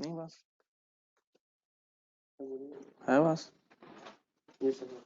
नहीं बस है बस। ये सब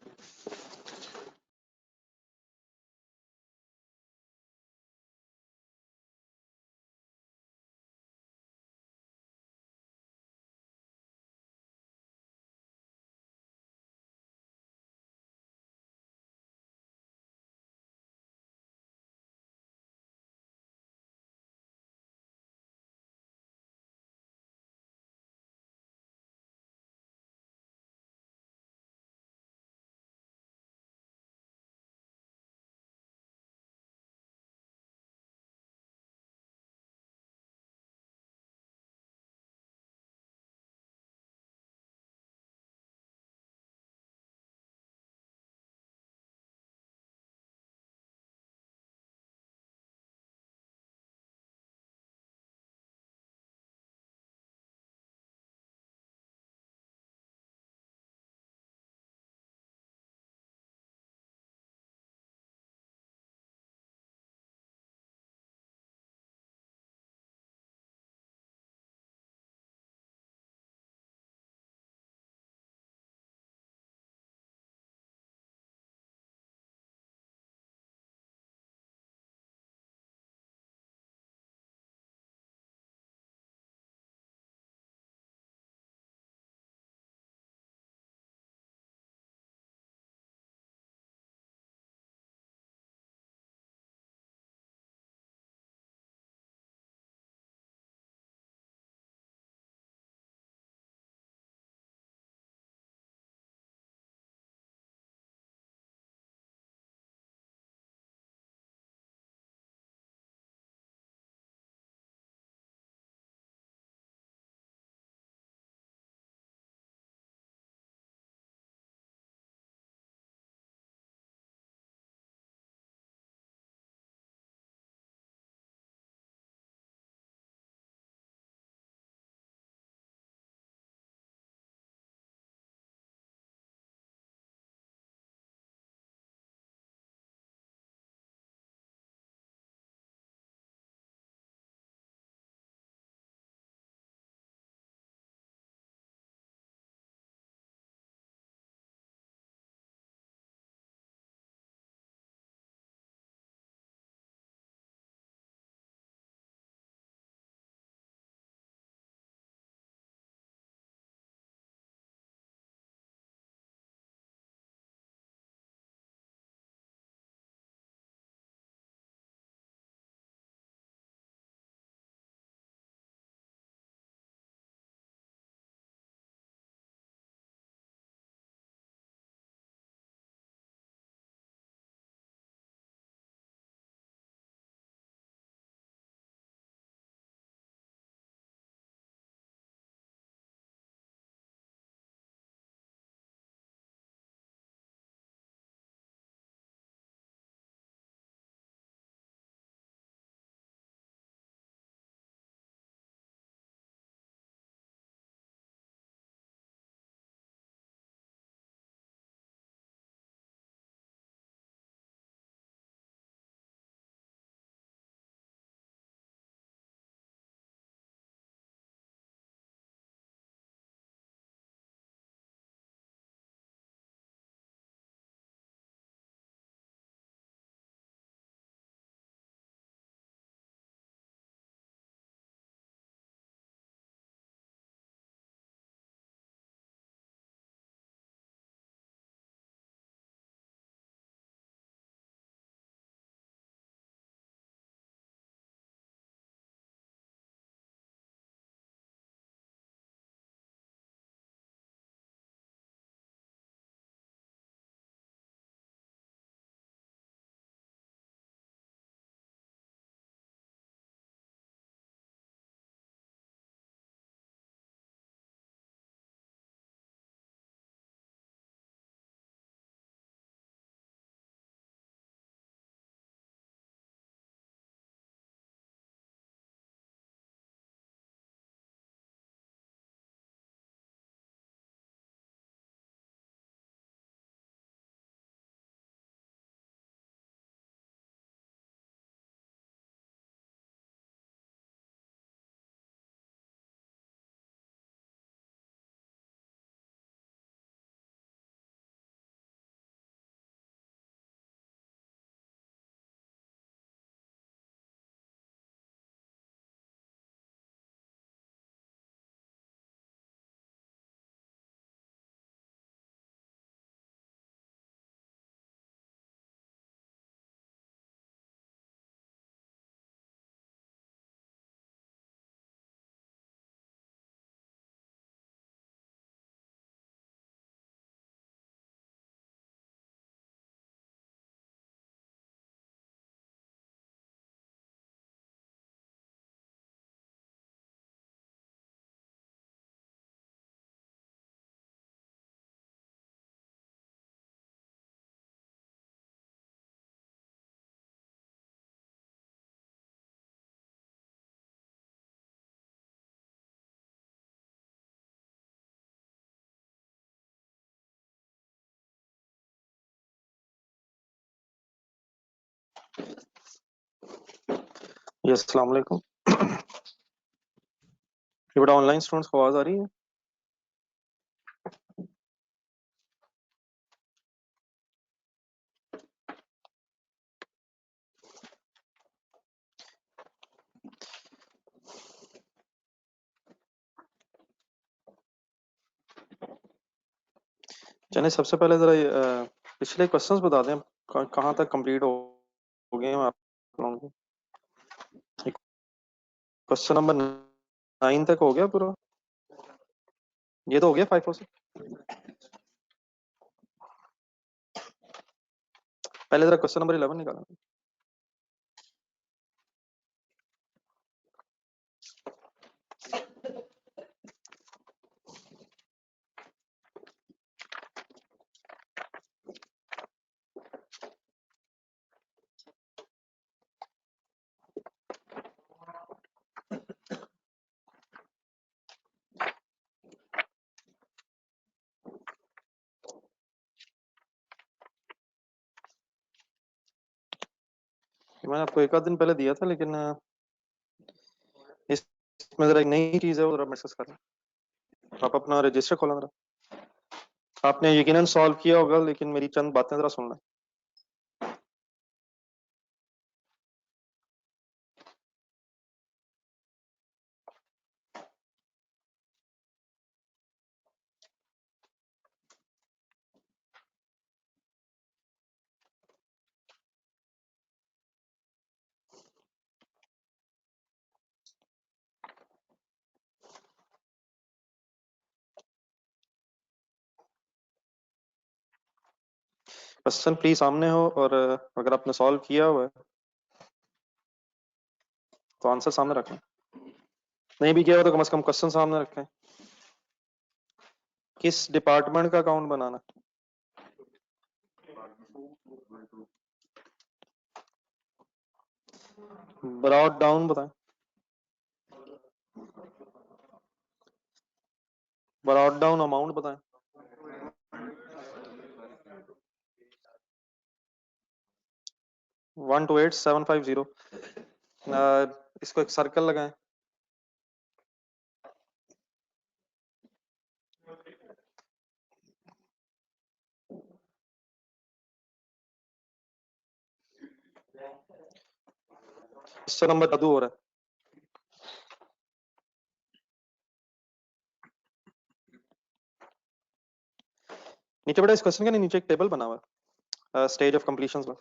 यस, अस्सलाम वालेकुम। ये बड़ा ऑनलाइन स्टूडेंट्स को आवाज आ रही है? चलिए सबसे पहले जरा पिछले क्वेश्चंस बता दें, कहाँ तक कंप्लीट हो गए हैं आप लोगों के। क्वेश्चन नंबर 9 तक हो गया पूरा? ये तो हो गया 5 से। पहले जरा क्वेश्चन नंबर 11 निकालना। मैंने आपको एक आध दिन पहले दिया था, लेकिन इसमें जरा एक नई चीज है, वो जरा डिस्कस करें। आप अपना रजिस्टर खोला जरा। आपने यकीनन सॉल्व किया होगा, लेकिन मेरी चंद बातें जरा सुन लें। क्वेश्चन प्लीज सामने हो, और अगर आपने सॉल्व किया हुआ है तो आंसर सामने रखें। नहीं भी किया हुआ तो कम से कम क्वेश्चन सामने रखें। किस डिपार्टमेंट का अकाउंट बनाना? ब्रॉड डाउन बताएं। ब्रॉड डाउन अमाउंट बताएं। 128750। इसको एक सर्कल लगाएं। क्वेश्चन नंबर जादू हो रहा है। नीचे बड़ा, इस क्वेश्चन के नीचे एक टेबल बना हुआ है स्टेज ऑफ कंप्लीशन का।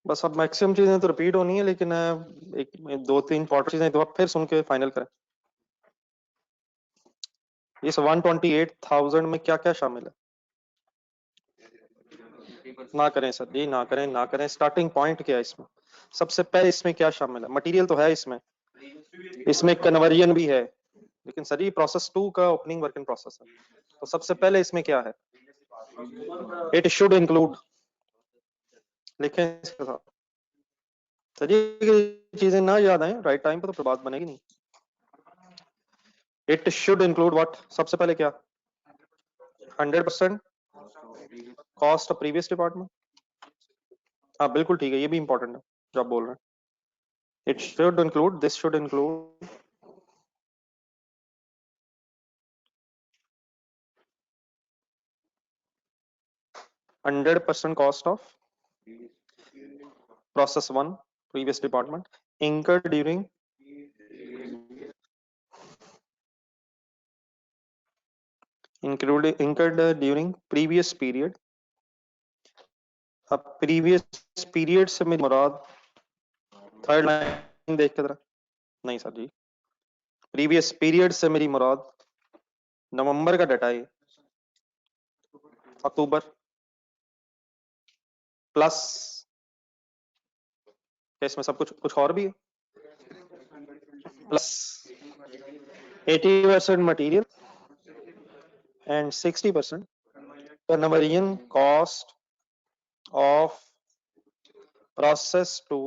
बस अब मैक्सिमम चीजें तो रिपीट होनी है, लेकिन एक दो तीन इंपॉर्टेंट चीजें तो आप फिर सुन के फाइनल करें। इस 128,000 में क्या क्या शामिल है? ना करें सर जी, ना करें, ना करें। स्टार्टिंग पॉइंट क्या है इसमें? सबसे पहले इसमें क्या शामिल है? मटेरियल तो है इसमें, इसमें कन्वर्जन भी है, लेकिन सर ये प्रोसेस 2 का ओपनिंग वर्क इन प्रोसेस है। तो सबसे पहले इसमें क्या है? इट शुड इंक्लूड, लिखें इसके साथ। सर ये चीजें ना याद आए राइट टाइम पर तो बात बनेगी नहीं। It should include what? सबसे पहले क्या? 100% कॉस्ट ऑफ प्रीवियस डिपार्टमेंट। हाँ बिल्कुल ठीक है, ये भी इंपॉर्टेंट है जो आप बोल रहे हैं। It should include, this should include 100% cost of process 1 previous department incurred during previous period। अब previous period से मेरी मुराद, थर्ड लाइन देख के जरा। नहीं सर जी, previous period से मेरी मुराद नवंबर का डाटा है, अक्टूबर प्लस, क्या इसमें सब कुछ कुछ और भी है? Plus 80% material and 60% conversion cost of process 2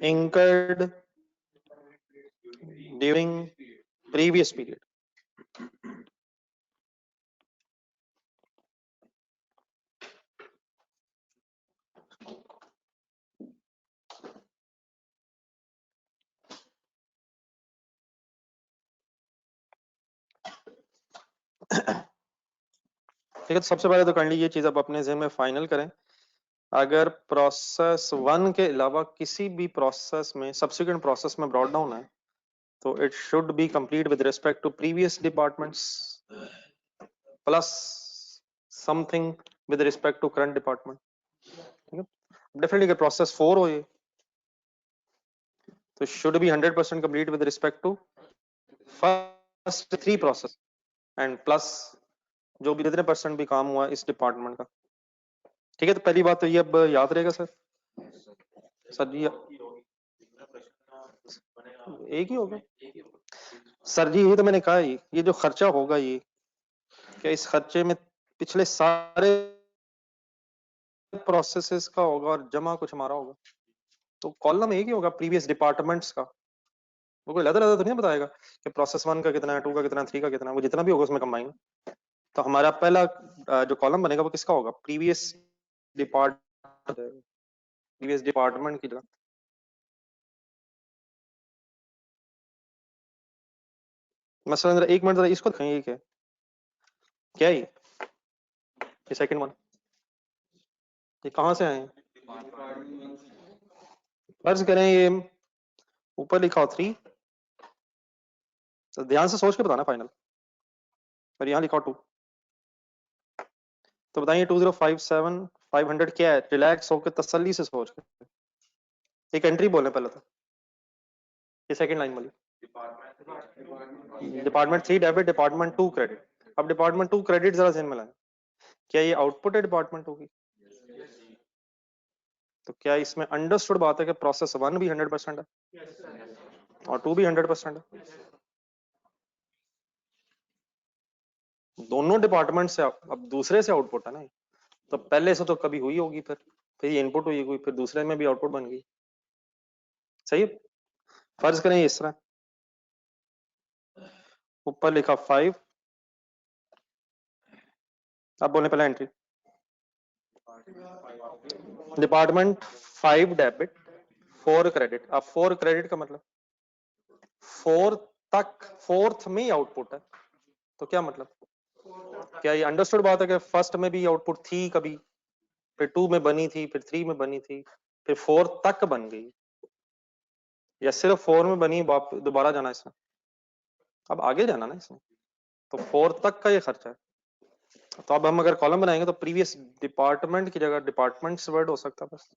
incurred during previous period। ठीक है, तो सबसे पहले तो काइंडली ये चीज आप अपने जहन में फाइनल करें, अगर प्रोसेस 1 के अलावा किसी भी प्रोसेस में सब्सिक्वेंट प्रोसेस में ब्रॉट डाउन है तो it should be complete with respect to previous departments plus something with respect to current department. ठीक है, डेफिनेटली प्रोसेस 4 हो ये तो should be 100% complete with respect to first 3 process and plus जो भी जितने परसेंट भी काम हुआ इस डिपार्टमेंट का। ठीक है, तो पहली बात तो ये अब याद रहेगा सर। सर जी एक ही होगा सर जी, ये तो मैंने कहा ये जो खर्चा होगा ये क्या इस खर्चे में पिछले सारे प्रोसेसेस का होगा और जमा कुछ हमारा होगा, तो कॉलम एक ही होगा प्रीवियस डिपार्टमेंट्स का। वो कोई लदा तो नहीं बताएगा कि प्रोसेस 1 का कितना है, 2 का कितना है, 3 का कितना है, वो जितना भी होगा उसमें कंबाइन। तो हमारा पहला जो कॉलम बनेगा वो किसका होगा, प्रीवियस डिपार्टमेंट की जगह। मसलन जरा एक मिनट जरा इसको दिखाइए, क्या है ये सेकंड वन, ये कहाँ से आए हैं? फर्ज करें ये ऊपर लिखा हो 3, तो ध्यान से सोच के बताना फाइनल, और यहाँ लिखा हो 2, तो बताइए 2057 500 क्या है, रिलैक्स होकर तसल्ली से सोच के एक एंट्री बोले पहले तो, ये सेकंड लाइन वाली डिपार्टमेंट 3 डेबिट डिपार्टमेंट 2 क्रेडिट। अब डिपार्टमेंट 2 क्रेडिट जरा ध्यान में लाएं, क्या ये आउटपुट है डिपार्टमेंट 2 की? तो क्या इसमें अंडरस्टूड बात है कि प्रोसेस 1 भी 100% है और 2 भी 100% है? दोनों डिपार्टमेंट से अब दूसरे से आउटपुट है ना, तो पहले से तो कभी हुई होगी, फिर ये इनपुट हुई कोई, फिर दूसरे में भी आउटपुट बन गई। सही है, फर्ज करें इस तरह ऊपर लिखा 5, अब बोलने पहले एंट्री डिपार्टमेंट 5 डेबिट 4 क्रेडिट। अब 4 क्रेडिट का मतलब 4 तक, फोर्थ में ही आउटपुट है, तो क्या मतलब, क्या ये अंडरस्टूड बात है कि फर्स्ट में भी आउटपुट थी कभी, फिर 2 में बनी थी, फिर 3 में बनी थी, फिर 4 तक बन गई, या सिर्फ 4 में बनी दोबारा जाना इसमें, अब आगे जाना ना इसमें, तो 4 तक का ये खर्चा है। तो अब हम अगर कॉलम बनाएंगे तो प्रीवियस डिपार्टमेंट की जगह डिपार्टमेंट्स वर्ड हो सकता है बस।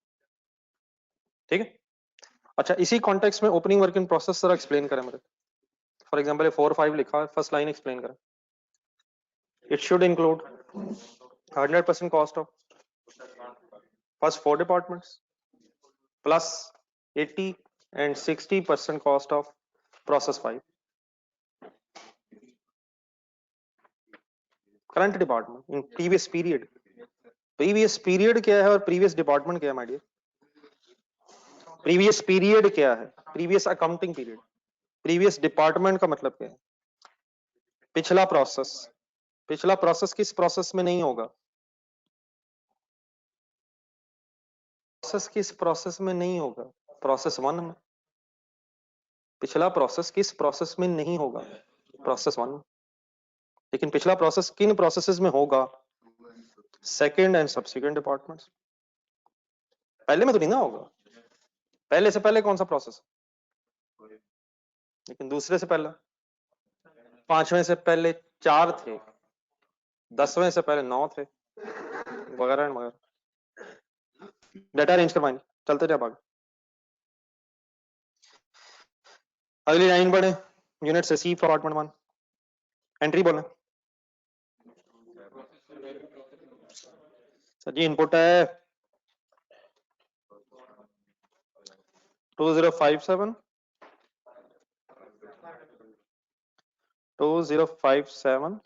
ठीक है, अच्छा इसी कॉन्टेक्स्ट में ओपनिंग वर्क इन प्रोसेस जरा एक्सप्लेन करें मुझे। फॉर एग्जांपल 4 5 लिखा है, फर्स्ट लाइन एक्सप्लेन करें। It should include 100% cost of first 4 departments plus 80 and 60% cost of process 5 current department in previous period। Previous period क्या है और प्रीवियस डिपार्टमेंट क्या है माय डियर? प्रीवियस पीरियड क्या है, previous accounting period. Previous department का मतलब क्या है, पिछला प्रोसेस। पिछला प्रोसेस किस प्रोसेस में नहीं होगा, प्रोसेस किस प्रोसेस में नहीं होगा, प्रोसेस 1 में। पिछला प्रोसेस किस प्रोसेस में नहीं होगा, प्रोसेस 1 में। लेकिन पिछला प्रोसेस किन प्रोसेसेस में होगा, सेकंड एंड सब्सिक्वेंट डिपार्टमेंट्स। पहले में तो नहीं ना होगा, पहले से पहले कौन सा प्रोसेस, लेकिन दूसरे से पहला, 5वें से पहले 4 थे, 10वें से पहले 9 थे, वगैरह वगैरह। डाटा अरेंज करवाएंगे, चलते जाए आगे। अगली लाइन पढ़े, यूनिट से सी फॉर अपार्टमेंट 1, एंट्री बोले सर जी। इनपुट है 2057 2057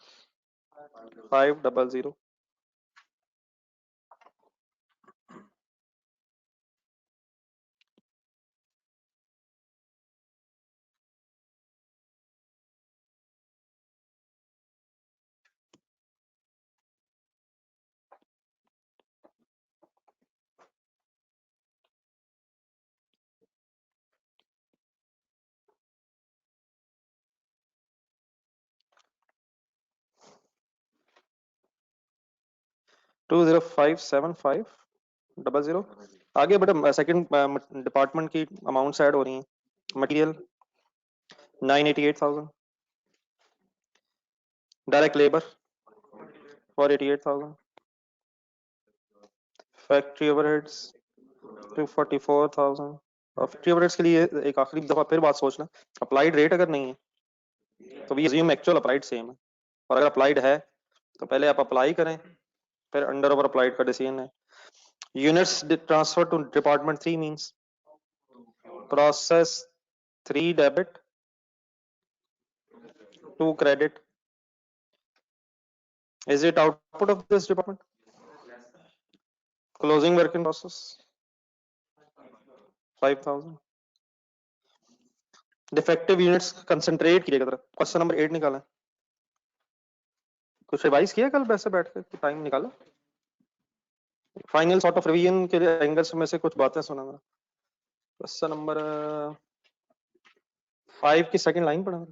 500। 2057500। आगे बेटा सेकंड डिपार्टमेंट की अमाउंट्स ऐड हो रही हैं। Material 988,000, direct labour 488,000, factory overheads 244,000। और फैक्ट्री ओवरहेड्स के लिए एक आखिरी दफा फिर बात सोचना, अप्लाइड रेट अगर नहीं है तो we assume actual applied same है, और अगर अप्लाइड है तो पहले आप अप्लाई करें, फिर अंडर ओवर अप्लाइड का डिसीजन है। Units transfer to department 3 means process 3 debit 2 credit. Is it output of this department? Closing work in process 5,000. Defective units concentrate कीजिएगा जरा, क्वेश्चन नंबर 8 निकाला। कुछ रिवाइज किया कल वैसे बैठ के टाइम निकाला? फाइनल सॉर्ट ऑफ रिवीजन के एंगल्स में से कुछ बातें सुना। क्वेश्चन नंबर 5 की सेकंड लाइन पढ़ा,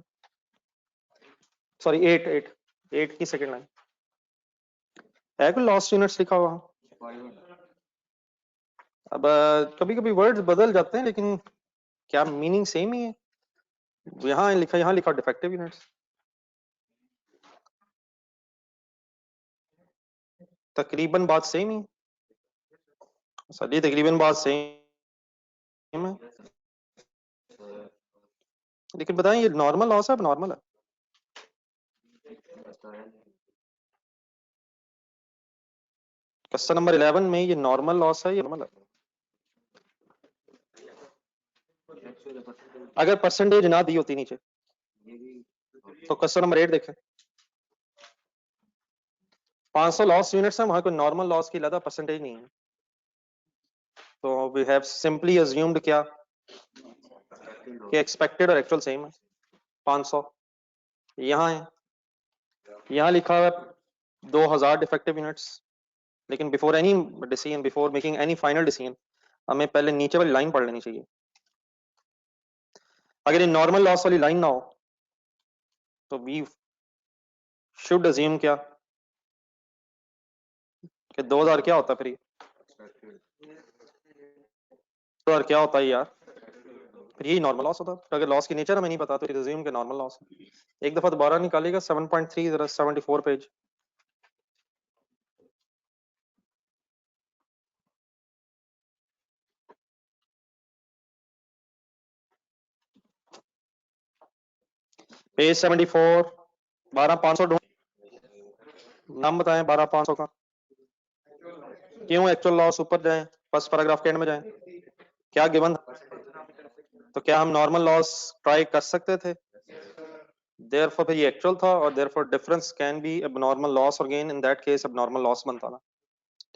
सॉरी 8 की सेकंड लाइन है, कोई लॉस्ट यूनिट्स लिखा हुआ। अब कभी कभी वर्ड्स बदल जाते हैं लेकिन क्या मीनिंग सेम ही है। यहाँ लिखा डिफेक्टिव यूनिट्स, तकरीबन बात सेम ही। सर तकरीबन बात सेम है, लेकिन बताएं ये नॉर्मल लॉस है अब नॉर्मल है? क्वेश्चन नंबर 11 में ये नॉर्मल लॉस है, ये नॉर्मल है? अगर परसेंटेज ना दी होती नीचे तो क्वेश्चन नंबर 8 देखें, 500 लॉस यूनिट्स है, वहां कोई नॉर्मल लॉस की ज्यादा परसेंटेज नहीं है, तो वी हैव सिंपली अज्यूम्ड क्या कि एक्सपेक्टेड और एक्चुअल सेम है। 500 यहाँ है, यहाँ लिखा है 2000 डिफेक्टिव यूनिट्स, लेकिन before any decision, before making any final decision, हमें पहले नीचे वाली लाइन पढ़ लेनी चाहिए। अगर ये नॉर्मल लॉस वाली लाइन ना हो तो वी शुड अज्यूम क्या कि 2000 क्या होता है, फिर 2000 क्या होता है यार, फिर यही नॉर्मल लॉस होता है। तो अगर लॉस की नेचर हमें नहीं पता तो अज्यूम के नॉर्मल लॉस। एक दफा दोबारा निकालेगा 7.3 जरा 74 पेज। पेज 74, 12500 नाम बताएं 12500 का। क्यों एक्चुअल लॉस ऊपर जाए, फर्स्ट पैराग्राफ के एंड में जाए, क्या गिवन, तो क्या हम नॉर्मल लॉस ट्राई कर सकते थे? देयरफॉर फिर ये एक्चुअल था और therefore difference can be abnormal loss और gain, in that case abnormal loss बनता था।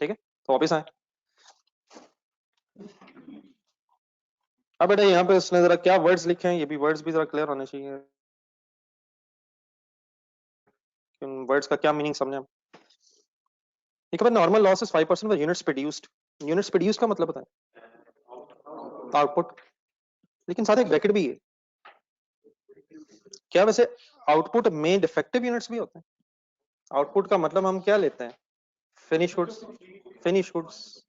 ठीक है, तो वापस आए। अब बेटा यहाँ पे उसने जरा क्या वर्ड्स लिखे हैं, ये भी वर्ड्स भी जरा क्लियर होने चाहिए, वर्ड्स का क्या मीनिंग समझे हम। देखो normal loss is 5% of units produced. Units produce का मतलब बताएं आउटपुट, लेकिन साथ एक ब्रैकेट भी है। क्या वैसे आउटपुट में डिफेक्टिव यूनिट्स भी होते हैं? आउटपुट का मतलब हम क्या लेते हैं, finish goods, finish goods,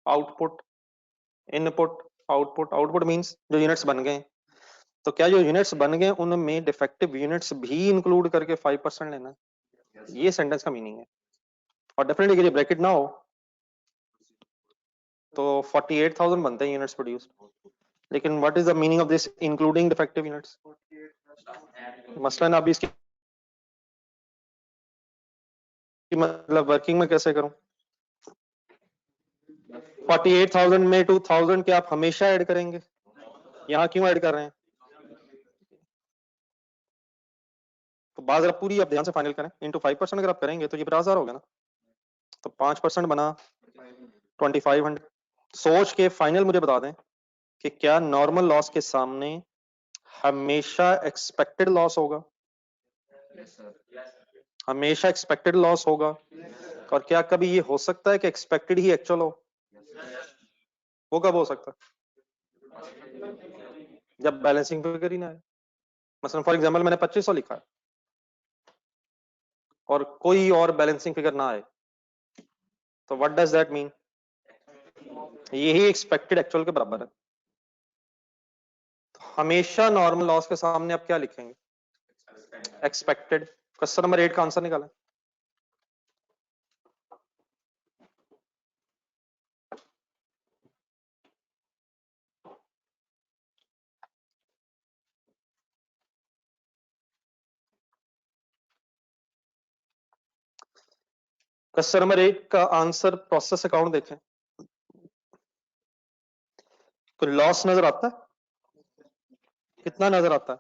output, input, output. Output means जो यूनिट्स बन गए, तो क्या जो यूनिट्स बन गए उनमें डिफेक्टिव यूनिट्स भी इंक्लूड करके 5% लेना है? ये सेंटेंस का मीनिंग है। और डेफिनेटली अगर ये ब्रैकेट ना हो तो 48,000 बनते हैं यूनिट्स प्रोड्यूस्ड, लेकिन what is the meaning of this including defective units? मसलन अभी इसकी मतलब वर्किंग में कैसे करूं? 48,000 में 2,000 के आप हमेशा ऐड करेंगे, यहाँ क्यों ऐड कर रहे हैं? तो बात जरा पूरी आप ध्यान से फाइनल करें, इंटू 5% अगर आप करेंगे तो ये 50,000 हो गया ना, तो 5% बना 2500। सोच के फाइनल मुझे बता दें कि क्या नॉर्मल लॉस के सामने हमेशा एक्सपेक्टेड लॉस होगा? हमेशा एक्सपेक्टेड लॉस होगा। और क्या कभी ये हो सकता है कि एक्सपेक्टेड ही एक्चुअल हो? वो कब हो सकता है? जब बैलेंसिंग फिगर ही ना आए। मसलन फॉर एग्जांपल मैंने 2500 लिखा है और कोई और बैलेंसिंग फिगर ना आए, तो व्हाट डज दैट मीन? यही एक्सपेक्टेड एक्चुअल के बराबर है। तो हमेशा नॉर्मल लॉस के सामने आप क्या लिखेंगे? एक्सपेक्टेड। क्वेश्चन नंबर 8 का आंसर निकालें। क्वेश्चन नंबर 8 का आंसर प्रोसेस अकाउंट देखें। कोई लॉस नजर आता है? कितना नजर आता है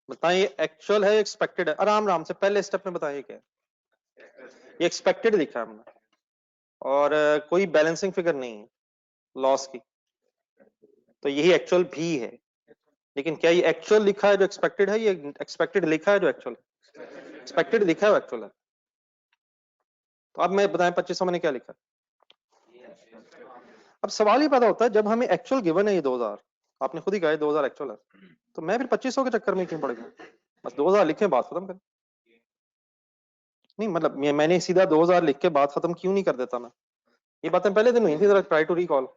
बताइए? एक्चुअल है एक्सपेक्टेड है? आराम आराम से पहले स्टेप में बताइए क्या है। ये एक्सपेक्टेड लिखा है हमने और कोई बैलेंसिंग फिगर नहीं है लॉस की, तो यही एक्चुअल भी है। लेकिन क्या ये एक्चुअल लिखा है जो एक्सपेक्टेड है, ये एक्सपेक्टेड लिखा है जो एक्चुअल है? एक्सपेक्टेड लिखा है एक्चुअल है। तो अब मैं बताएं 2500 मैंने क्या लिखा? अब सवाल ही पैदा होता है जब हमें एक्चुअल गिवन है ये 2000, आपने खुद ही कहा 2000 एक्चुअल है, तो मैं फिर 2500 के चक्कर में क्यों पड़ गया? बस 2000 लिखे बात खत्म कर। नहीं मतलब मैंने सीधा 2000 लिख के बात खत्म क्यों नहीं कर देता मैं? ये बातें पहले दिन हुई थी, जरा ट्राई टू रिकॉल।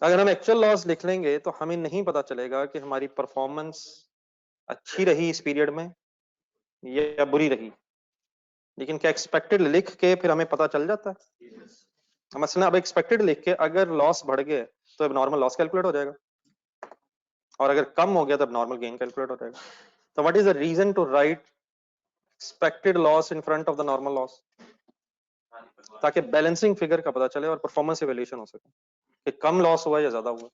अगर हम एक्चुअल लॉस लिख लेंगे तो हमें नहीं पता चलेगा कि हमारी परफॉर्मेंस अच्छी रही इस पीरियड में या बुरी रही। लेकिन क्या एक्सपेक्टेड लिख के फिर हमें पता चल जाता है? मसलन अब एक्सपेक्टेड लिख के अगर लॉस बढ़ गया तो अब नॉर्मल लॉस कैलकुलेट हो जाएगा, और अगर कम हो गया तो अब नॉर्मल गेन कैलकुलेट हो जाएगा। तो what is the reason to write expected loss in front of the normal loss? ताकि बैलेंसिंग फिगर का पता चले और परफॉर्मेंस इवैल्यूएशन हो सके कि कम लॉस हुआ या ज्यादा हुआ।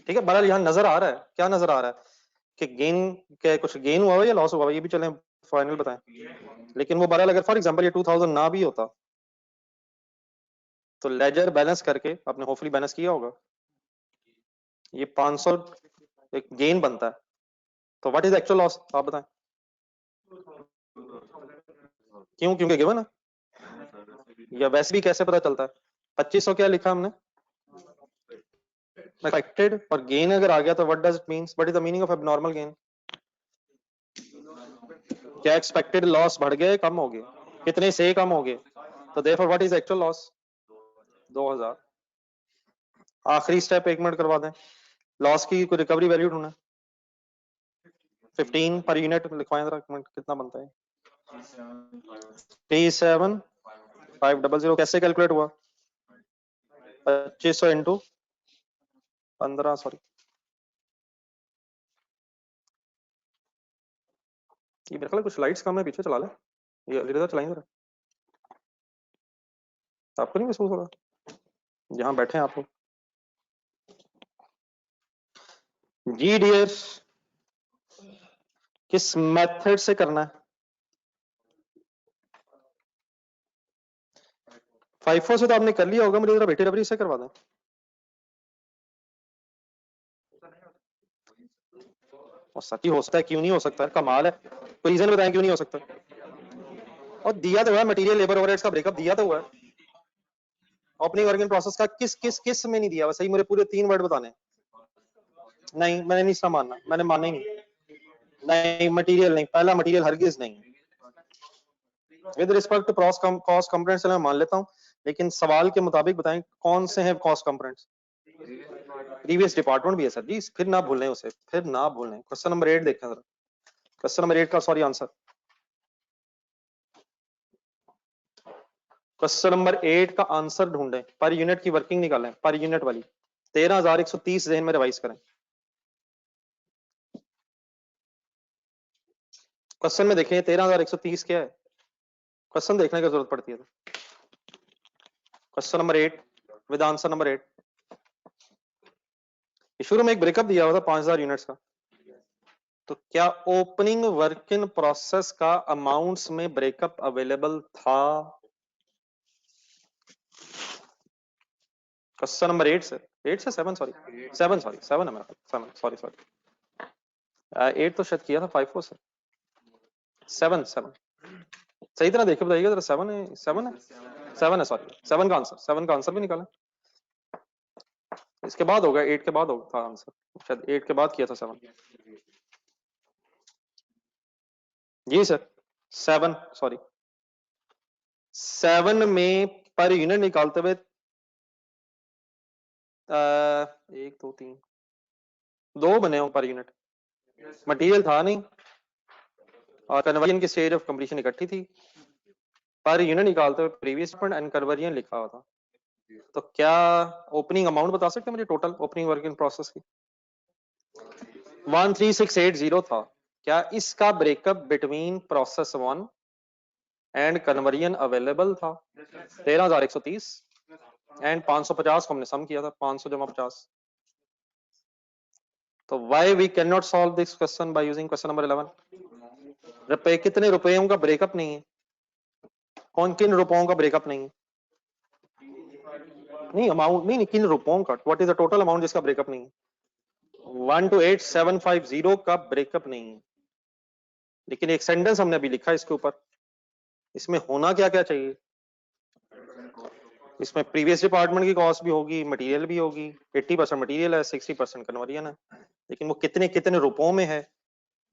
ठीक है, बहरहाल यहाँ नजर आ रहा है, क्या नजर आ रहा है कि गेन के कुछ गेन हुआ हो या लॉस हुआ हो, ये भी चलें फाइनल बताएं। लेकिन वो बहरहाल अगर फॉर एग्जांपल ये 2000 ना भी होता तो लेजर बैलेंस करके आपने होपफुली बैलेंस किया होगा, ये 500 एक गेन बनता है। तो व्हाट इज एक्चुअल लॉस आप बताएं? क्यों? क्योंकि गिवन है, या वैसे भी कैसे पता चलता है? 2500 क्या लिखा हमने? एक्सपेक्टेड, और गेन अगर आ गया तो what does it means? What is the meaning of abnormal gain? क्या एक्सपेक्टेड लॉस बढ़ गया कम हो गया? कितने से कम हो गए? तो therefore what is actual loss? 2000। आखिरी स्टेप 1 मिनट करवा दें, लॉस की कोई रिकवरी वैल्यू ढूंढना। 15 पर यूनिट लिखवाएं जरा, मिनट कितना बनता है? 37500 कैसे कैलकुलेट हुआ? 2500 इंटू 15, सॉरी ये मेरे ख्याल कुछ लाइट्स कम है, पीछे चला ले, ये इधर चलाएंगे जरा। आपको नहीं महसूस हो रहा जहां बैठे हैं आप लोग? जी डियर, किस मेथड से करना है? 54 से तो आपने कर लिया होगा, मुझे जरा बेटी रबरी से करवा दें। और सच ही हो सकता है, क्यों नहीं हो सकता है? कमाल है, कोई रीजन बताएं क्यों नहीं हो सकता? और दिया तो हुआ मटेरियल लेबर ओवरहेड्स का ब्रेकअप दिया तो हुआ है। ओपनिंग वर्किंग प्रोसेस का किस किस किस में नहीं दिया? बस सही मुझे पूरे 3 वर्ड बताने। नहीं मैंने नहीं इसका मानना, मैंने माना ही नहीं। नहीं मटेरियल नहीं, पहला मटेरियल हरगिज नहीं। With respect to cost components मैं मान लेता हूं, लेकिन सवाल के मुताबिक बताएं कौन से हैं कॉस्ट कंपोनेंट्स? प्रीवियस डिपार्टमेंट भी है सर जी, फिर ना भूलें उसे, फिर ना भूलें। क्वेश्चन नंबर 8 देखें जरा, क्वेश्चन नंबर 8 का सॉरी आंसर। क्वेश्चन नंबर 8 का आंसर ढूंढें, पर यूनिट की वर्किंग निकालें, पर यूनिट वाली 13130 जहन में रिवाइज करें। क्वेश्चन में देखें 13130 क्या है, क्वेश्चन देखने की जरूरत पड़ती है। Question number 8 with answer number 8। शुरू में एक ब्रेकअप दिया हुआ था 5000 यूनिट्स का, तो क्या ओपनिंग वर्क इन प्रोसेस का अमाउंट्स में ब्रेकअप अवेलेबल था? क्वेश्चन नंबर 8 से 7, सॉरी 7, सॉरी 7 है मेरा, 7 सॉरी सॉरी 8 तो शायद किया था 54 से। 7 सही तरह देखे बताइएगा जरा, 7 है, 7 है, 7 है, सॉरी 7 का आंसर, 7 का आंसर भी निकालें। इसके बाद होगा 8 के बाद होगा था आंसर, शायद 8 के बाद किया था 7। जी सर 7 सॉरी 7 में पर यूनिट निकालते हुए 1 2 3 2 बने हो पर यूनिट, मटेरियल था नहीं और कन्वर्जन की स्टेज ऑफ कंप्लीशन इकट्ठी थी, पर यूनिट निकालते हुए प्रीवियस एंड कन्वर्जन लिखा हुआ था। तो क्या ओपनिंग अमाउंट बता सकते हैं मुझे total opening work in process की? 13680 था। क्या इसका breakup between process 1 and conversion available था? 13130 एंड 550 को हमने सम किया था, 500 जमा 50। तो why we can not solve this question by using question number 11? रुपए कितने रुपयों का ब्रेकअप नहीं है, कौन किन रुपयों का ब्रेकअप नहीं है? नहीं अमाउंट नहीं, किन रुपयों का, what is the total amount जिसका ब्रेकअप नहीं है? 128750 का ब्रेकअप नहीं है, लेकिन एक सेंटेंस हमने अभी लिखा इसके ऊपर, इसमें होना क्या क्या चाहिए? इसमें प्रीवियस डिपार्टमेंट की कॉस्ट भी होगी, मटेरियल भी होगी, 80% मटेरियल है, 60% कन्वर्जन है, लेकिन वो कितने कितने रुपयों में है,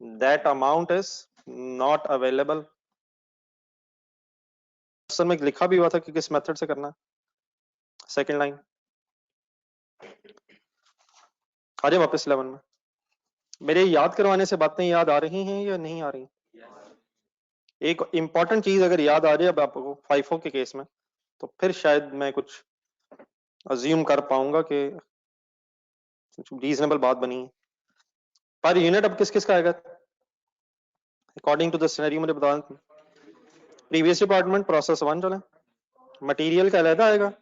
that amount is not available. Question में लिखा भी हुआ था कि किस मेथड से करना है। सेकंड लाइन आ जाए वापस 11 में। मेरे याद करवाने से बातें याद आ रही हैं या नहीं आ रही? एक इंपॉर्टेंट चीज अगर याद आ जाए अब आपको फाइफो के केस में, तो फिर शायद मैं कुछ अज्यूम कर पाऊंगा कि रीजनेबल बात बनी है। पर यूनिट अब किस किस का आएगा अकॉर्डिंग टू द सिनेरियो? मुझे बता, प्रीवियस डिपार्टमेंट प्रोसेस 1 चले, मटेरियल का अलग आएगा?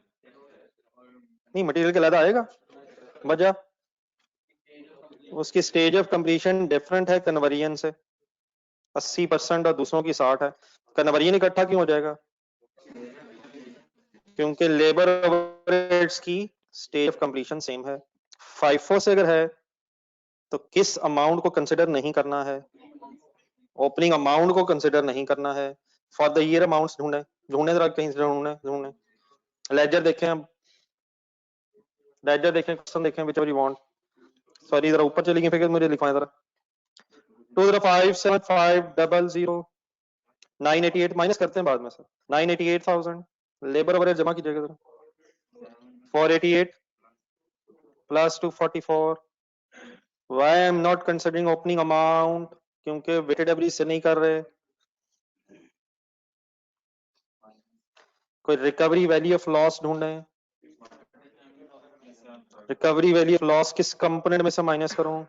नहीं मटेरियल का अलग आएगा, वजह उसकी स्टेज ऑफ कंप्लीशन डिफरेंट है कन्वर्जन से, 80% और दूसरों की 60 है। कन्वर्जन इकट्ठा क्यों हो जाएगा? क्योंकि लेबर ओवरहेड्स की स्टेज ऑफ कंप्लीशन सेम है। फाइफो से अगर है तो किस अमाउंट को कंसिडर नहीं करना है? ओपनिंग अमाउंट को कंसिडर नहीं करना है। फॉर द ईयर अमाउंट्स ढूंढे, ढूंढे जरा कहीं से ढूंढे ढूंढे लेजर देखें, अब लेजर देखें, क्वेश्चन देखें, which ever you want. Sorry जरा ऊपर चली गई, फिर मुझे लिखवाएं जरा। 2057500 988 माइनस करते हैं बाद में सर, 988,000 लेबर ओवरहेड जमा कीजिएगा जरा, 488 plus 244। Why I am not considering opening amount? क्योंकि वेटेड एवरेज से नहीं कर रहे। कोई रिकवरी वैल्यू ऑफ लॉस ढूंढे, रिकवरी वैल्यू ऑफ लॉस किस कंपोनेंट में से माइनस करूं?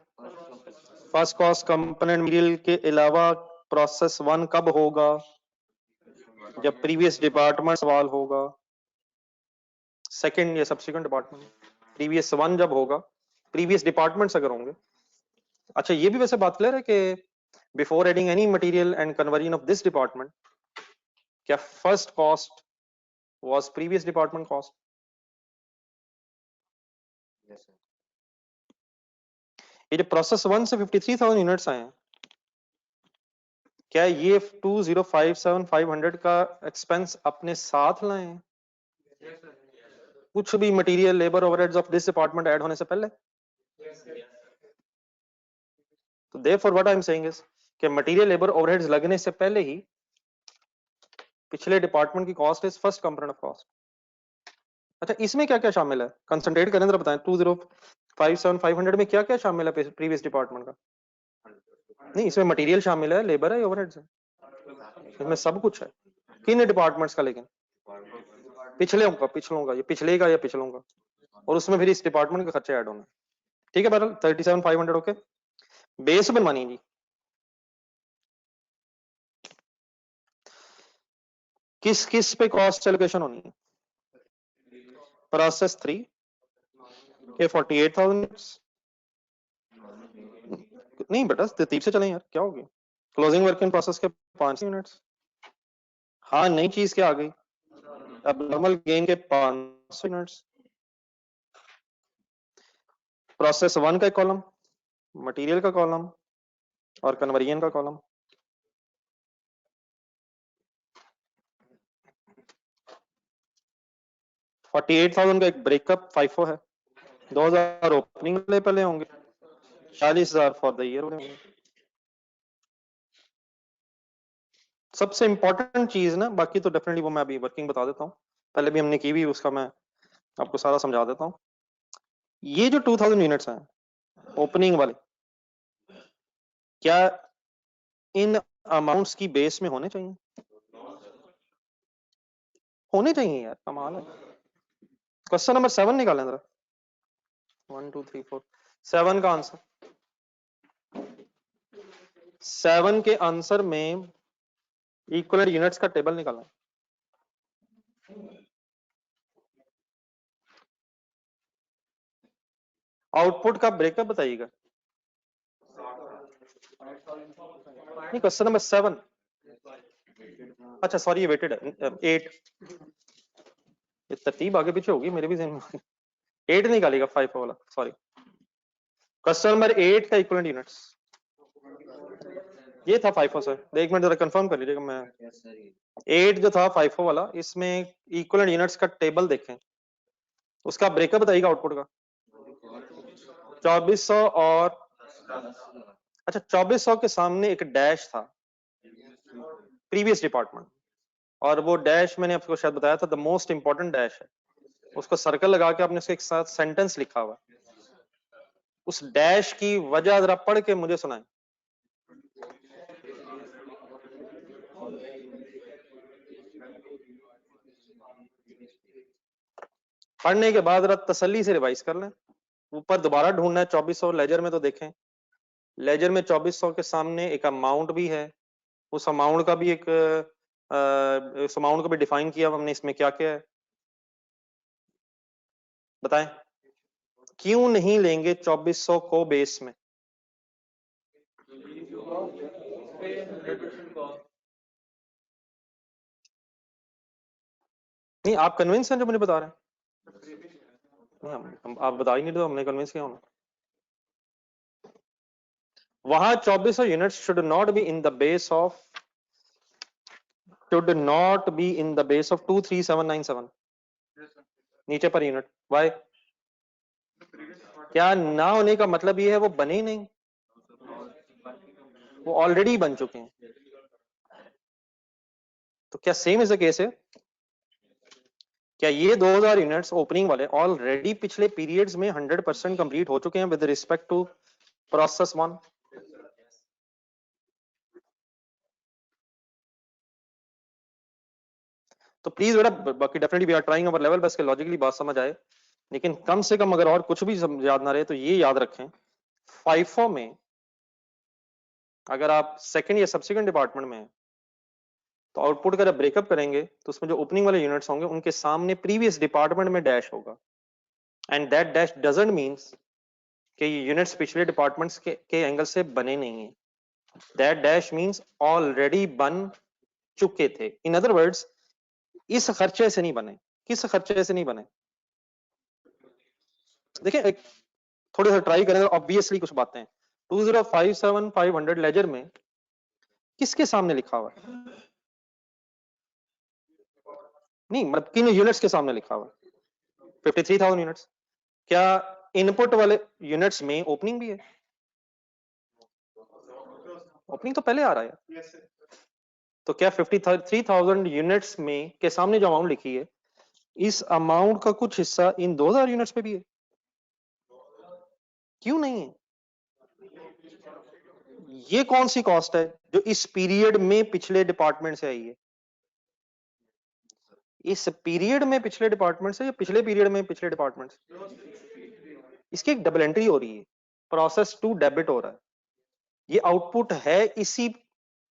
फर्स्ट कॉस्ट कंपोनेंट मटेरियल के अलावा प्रोसेस 1 कब होगा? जब प्रीवियस डिपार्टमेंट सवाल होगा, सेकंड या सब्सिक्वेंट डिपार्टमेंट, प्रीवियस 1 जब होगा, प्रीवियस डिपार्टमेंट्स अगर होंगे। अच्छा ये भी वैसे बात क्लियर है कि before adding any material and conversion of this department, क्या first cost was previous department cost? ये जो प्रोसेस 1 से 53,000 यूनिट्स आए हैं, क्या ये 2057500 का एक्सपेंस अपने साथ लाए हैं? कुछ भी material labour overheads of this department add होने से पहले? तो therefore what I am saying is कि मटेरियल लेबर ओवरहेड्स लगने से पहले ही पिछले डिपार्टमेंट की cost is first component of cost. अच्छा इसमें क्या क्या शामिल है, कंसंट्रेट करें जरा बताएं। 2057500 में क्या क्या शामिल है प्रीवियस डिपार्टमेंट का? नहीं इसमें मटेरियल शामिल है, लेबर है, ओवरहेड्स है, इसमें सब कुछ है। किन डिपार्टमेंट्स का? लेकिन पिछलों का, ये पिछले का या पिछलों का, और उसमें फिर इस डिपार्टमेंट के खर्चे ऐड होने। ठीक है बहरहाल 37,500 ओके। बेस बनवानी जी, किस किस पे कॉस्ट एलोकेशन होनी है? प्रोसेस 3 के 48,000। नहीं बेटा तरतीब से चलें यार, क्या हो गया? क्लोजिंग वर्क इन प्रोसेस के 5 यूनिट्स। हाँ नई चीज क्या आ गई? अब नॉर्मल गेन के 500 यूनिट्स। प्रोसेस 1 का कॉलम, मटेरियल का कॉलम और कन्वर्जन का कॉलम। $48,000 का एक ब्रेकअप फाइफो है, 2,000 ओपनिंग वाले पहले होंगे, 40,000 फॉर द ईयर होंगे। सबसे इंपॉर्टेंट चीज ना, बाकी तो डेफिनेटली वो मैं अभी वर्किंग बता देता हूँ, पहले भी हमने की भी, उसका मैं आपको सारा समझा देता हूँ। ये जो 2000 यूनिट्स हैं ओपनिंग वाले, क्या इन अमाउंट्स की बेस में होने चाहिए? होने चाहिए यार, कमाल है। क्वेश्चन नंबर 7 निकालें जरा। 1 2 3 4 7 का आंसर, 7 के आंसर में इक्विवेलेंट यूनिट्स का टेबल निकालना। आउटपुट का ब्रेकअप बताइएगा। नहीं, क्वेश्चन नंबर 7, अच्छा सॉरी ये वेटेड है, 8, ये तरतीब आगे पीछे होगी मेरे भी ज़हन में। 8 निकालेगा 5 वाला, सॉरी। क्वेश्चन नंबर 8 का इक्विवेलेंट यूनिट्स ये था 5 सर, एक मिनट जरा कंफर्म कर लीजिएगा। मैं 8 जो था 5 वाला, इसमें इक्विवेलेंट यूनिट्स का टेबल देखें, उसका ब्रेकअप बताइएगा आउटपुट का। 2400 और अच्छा 2400 के सामने एक डैश था, प्रीवियस डिपार्टमेंट, और वो डैश मैंने आपको शायद बताया था द मोस्ट इंपॉर्टेंट डैश है, उसको सर्कल लगा के आपने उसके एक साथ सेंटेंस लिखा हुआ, उस डैश की वजह जरा पढ़ के मुझे सुनाएं। पढ़ने के बाद जरा तसल्ली से रिवाइज कर लें, ऊपर दोबारा ढूंढना है 2400 लेजर में, तो देखें लेजर में 2400 के सामने एक अमाउंट भी है, उस अमाउंट का भी एक उस अमाउंट को भी डिफाइन किया हमने, इसमें क्या क्या है बताएं। क्यों नहीं लेंगे 2400 को बेस में? नहीं, आप कन्विंस हैं जो मुझे बता रहे हैं? नहीं, आप बता ही नहीं दो, हमने कन्विंस किया होना। वहां 2400 units should not be in the base of, should not be in the base of 23797 नीचे पर यूनिट। वाई? क्या ना होने का मतलब ये है वो बने ही नहीं, वो ऑलरेडी बन चुके हैं। तो क्या सेम इज द केस है? क्या ये 2000 यूनिट्स ओपनिंग वाले ऑलरेडी पिछले पीरियड्स में 100% कंप्लीट हो चुके हैं विद रिस्पेक्ट टू प्रोसेस 1? तो प्लीज बेटा, बाकी definitely we are trying our level, बस के लॉजिकली बात समझ आए, लेकिन कम से कम अगर और कुछ भी याद ना रहे तो ये याद रखें, फाइफो में अगर आप सेकंड या सब्सिक्वेंट डिपार्टमेंट में हैं तो आउटपुट का जब ब्रेकअप करेंगे तो उसमें जो ओपनिंग वाले यूनिट्स होंगे उनके सामने प्रीवियस डिपार्टमेंट में डैश होगा, and that dash doesn't means कि ये यूनिट्स पिछले डिपार्टमेंट्स के एंगल से बने नहीं है, दैट डैश मींस ऑलरेडी बन चुके थे। इन अदर वर्ड्स, इस खर्चे से नहीं बने। किस खर्चे से नहीं बने? देखिए एक थोड़ी सा ट्राई करें, ऑब्वियसली कुछ बातें 2057500 लेजर में किसके सामने लिखा हुआ है? नहीं मतलब किन यूनिट्स के सामने लिखा हुआ है? 53,000 यूनिट्स। क्या इनपुट वाले यूनिट्स में ओपनिंग भी है? ओपनिंग तो पहले आ रहा है। तो क्या 53,000 यूनिट्स में के सामने जो अमाउंट लिखी है, इस अमाउंट का कुछ हिस्सा इन 2000 यूनिट्स पे भी है? क्यों नहीं है? ये कौन सी कॉस्ट है जो इस पीरियड में पिछले डिपार्टमेंट से आई है? इस पीरियड में पिछले डिपार्टमेंट से या पिछले पीरियड में पिछले डिपार्टमेंट से? इसकी एक डबल एंट्री हो रही है, प्रोसेस 2 डेबिट हो रहा है, ये आउटपुट है इसी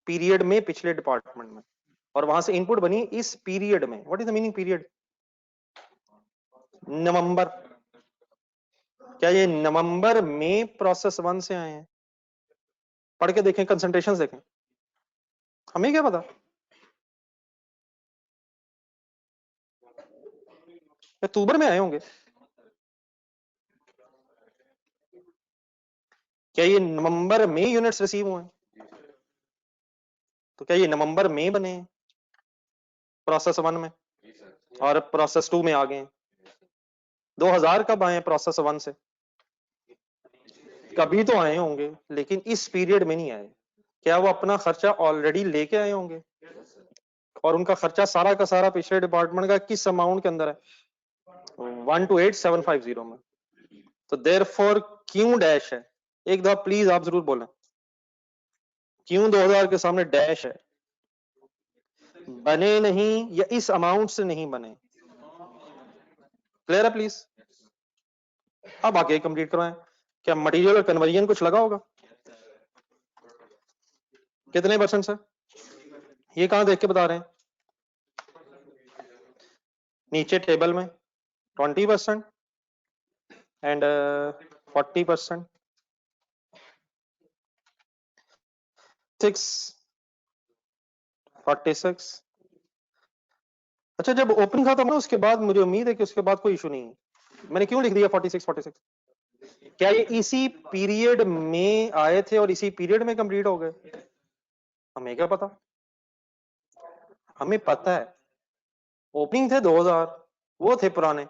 पीरियड में पिछले डिपार्टमेंट में, और वहां से इनपुट बनी इस पीरियड में। What is the meaning period? नवंबर। क्या ये नवंबर में प्रोसेस 1 से आए हैं? पढ़ के देखें, कंसंट्रेशन देखें, हमें क्या पता, अक्टूबर में आए होंगे। क्या ये नवंबर में यूनिट्स रिसीव हुए हैं? तो क्या ये नवंबर में बने हैं प्रोसेस 1 में, और प्रोसेस 2 में आ गए हैं? 2000 कब आए हैं प्रोसेस 1 से? कभी तो आए होंगे, लेकिन इस पीरियड में नहीं आए। क्या वो अपना खर्चा ऑलरेडी लेके आए होंगे? और उनका खर्चा सारा का सारा पिछले डिपार्टमेंट का किस अमाउंट के अंदर है? 128750 में। तो देयरफॉर क्यों डैश है? एक दफा प्लीज आप जरूर बोलें, क्यों 2000 के सामने डैश है? बने नहीं या इस अमाउंट से नहीं बने? क्लियर है प्लीज? अब आगे कंप्लीट करवाएं। क्या मटेरियल और कन्वर्जन कुछ लगा होगा? कितने परसेंट से? ये कहां देख के बता रहे हैं? नीचे टेबल में 20% एंड 40%, 46। अच्छा, जब ओपनिंग था ना उसके बाद मुझे उम्मीद है कि उसके बाद कोई इशू नहीं है। मैंने क्यों लिख दिया 46? क्या ये इसी पीरियड में आए थे और इसी पीरियड में कंप्लीट हो गए? हमें क्या पता? हमें पता है ओपनिंग थे 2000, वो थे पुराने,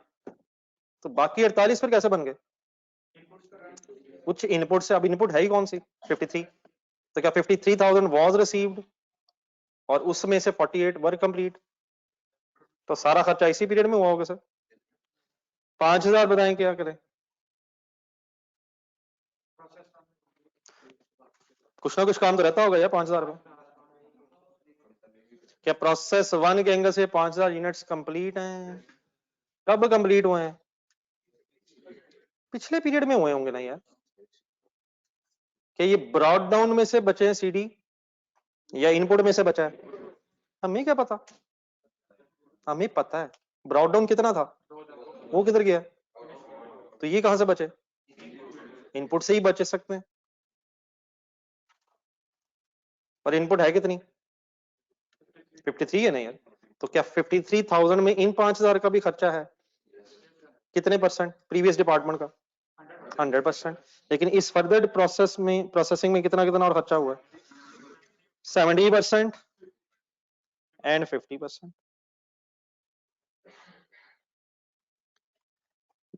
तो बाकी 48 पर कैसे बन गए? कुछ इनपुट से। अब इनपुट है ही कौन सी? 53। तो क्या 53,000 वाज रिसीव्ड और उसमें से 48 वर कंप्लीट? तो सारा खर्चा इसी पीरियड में हुआ होगा सर। 5000 बताएं क्या करें? कुछ ना कुछ काम तो रहता होगा यार 5000 में। क्या प्रोसेस 1 के एंगल से 5000 यूनिट्स कंप्लीट हैं? कब कंप्लीट हुए हैं? पिछले पीरियड में हुए होंगे ना यार। क्या ये ब्रॉड डाउन में से बचे हैं सीडी या इनपुट में से बचा है? हमें क्या पता? हमें पता है ब्रॉड डाउन कितना था, वो किधर गया? तो ये कहां से बचे? इनपुट से ही बचे सकते हैं। और इनपुट है कितनी? 53 है ना यार। तो क्या 53,000 में इन 5000 का भी खर्चा है? कितने परसेंट? प्रीवियस डिपार्टमेंट का 100%। लेकिन इस फर्दर प्रोसेस में, प्रोसेसिंग में कितना कितना और खर्चा हुआ है? 70% एंड 50%।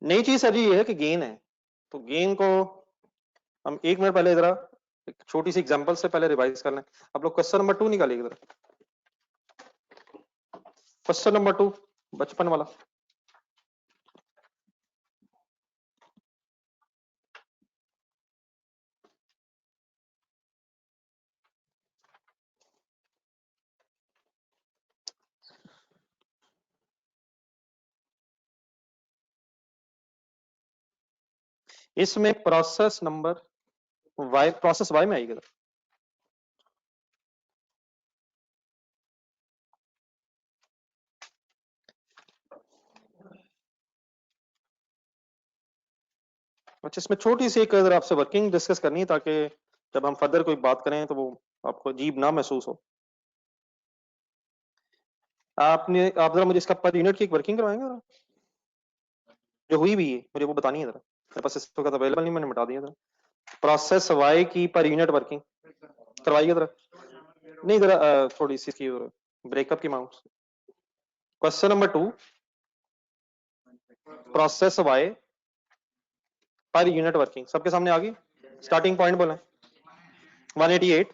नई चीज सर ये है कि गेन है। तो गेन को हम 1 मिनट पहले जरा एक छोटी सी एग्जांपल से पहले रिवाइज कर लें। आप लोग क्वेश्चन नंबर 2 निकालिए जरा। क्वेश्चन नंबर 2 बचपन वाला। इसमें process number Y, process Y में आएगा। अच्छा, इसमें छोटी सी एक अगर आपसे वर्किंग डिस्कस करनी है ताकि जब हम फर्दर कोई बात करें तो वो आपको अजीब ना महसूस हो। आप जरा मुझे इसका पर यूनिट की एक वर्किंग करवाएंगे जरा, जो हुई भी है मुझे वो बतानी है जरा। मेरे पास इस वक्त अवेलेबल नहीं, मैंने मिटा दिया जरा। प्रोसेस वाई की पर यूनिट वर्किंग करवाइए जरा। नहीं जरा थोड़ी सी इसकी ब्रेकअप की amount. Question number 2, process Y पर यूनिट वर्किंग सबके सामने आ गई। स्टार्टिंग पॉइंट बोला 188।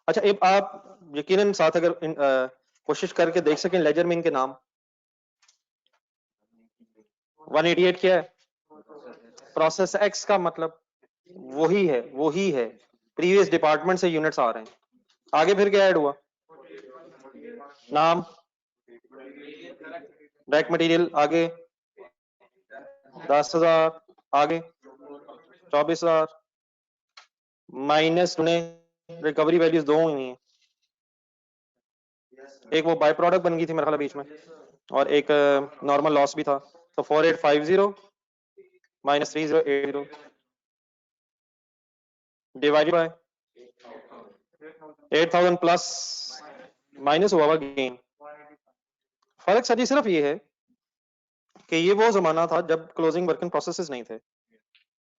अच्छा, अब आप यकीनन साथ अगर कोशिश करके देख सकें लेजर में इनके नाम। 188 क्या है? प्रोसेस एक्स का मतलब वही है प्रीवियस डिपार्टमेंट से यूनिट्स आ रहे हैं। आगे फिर क्या ऐड हुआ? नाम, डायरेक्ट मटेरियल, आगे 10,000, आगे 24,000 माइनस रिकवरी वैल्यूज दो हुई हैं। एक वो बाय प्रोडक्ट बन गई थी मेरे ख्याल बीच में, और एक नॉर्मल लॉस भी था। तो 4850 minus 3080 divided by 8000 plus minus हुआ हुआ गेन। फर्क सर जी सिर्फ ये है कि ये वो जमाना था जब क्लोजिंग वर्किंग प्रोसेसेस नहीं थे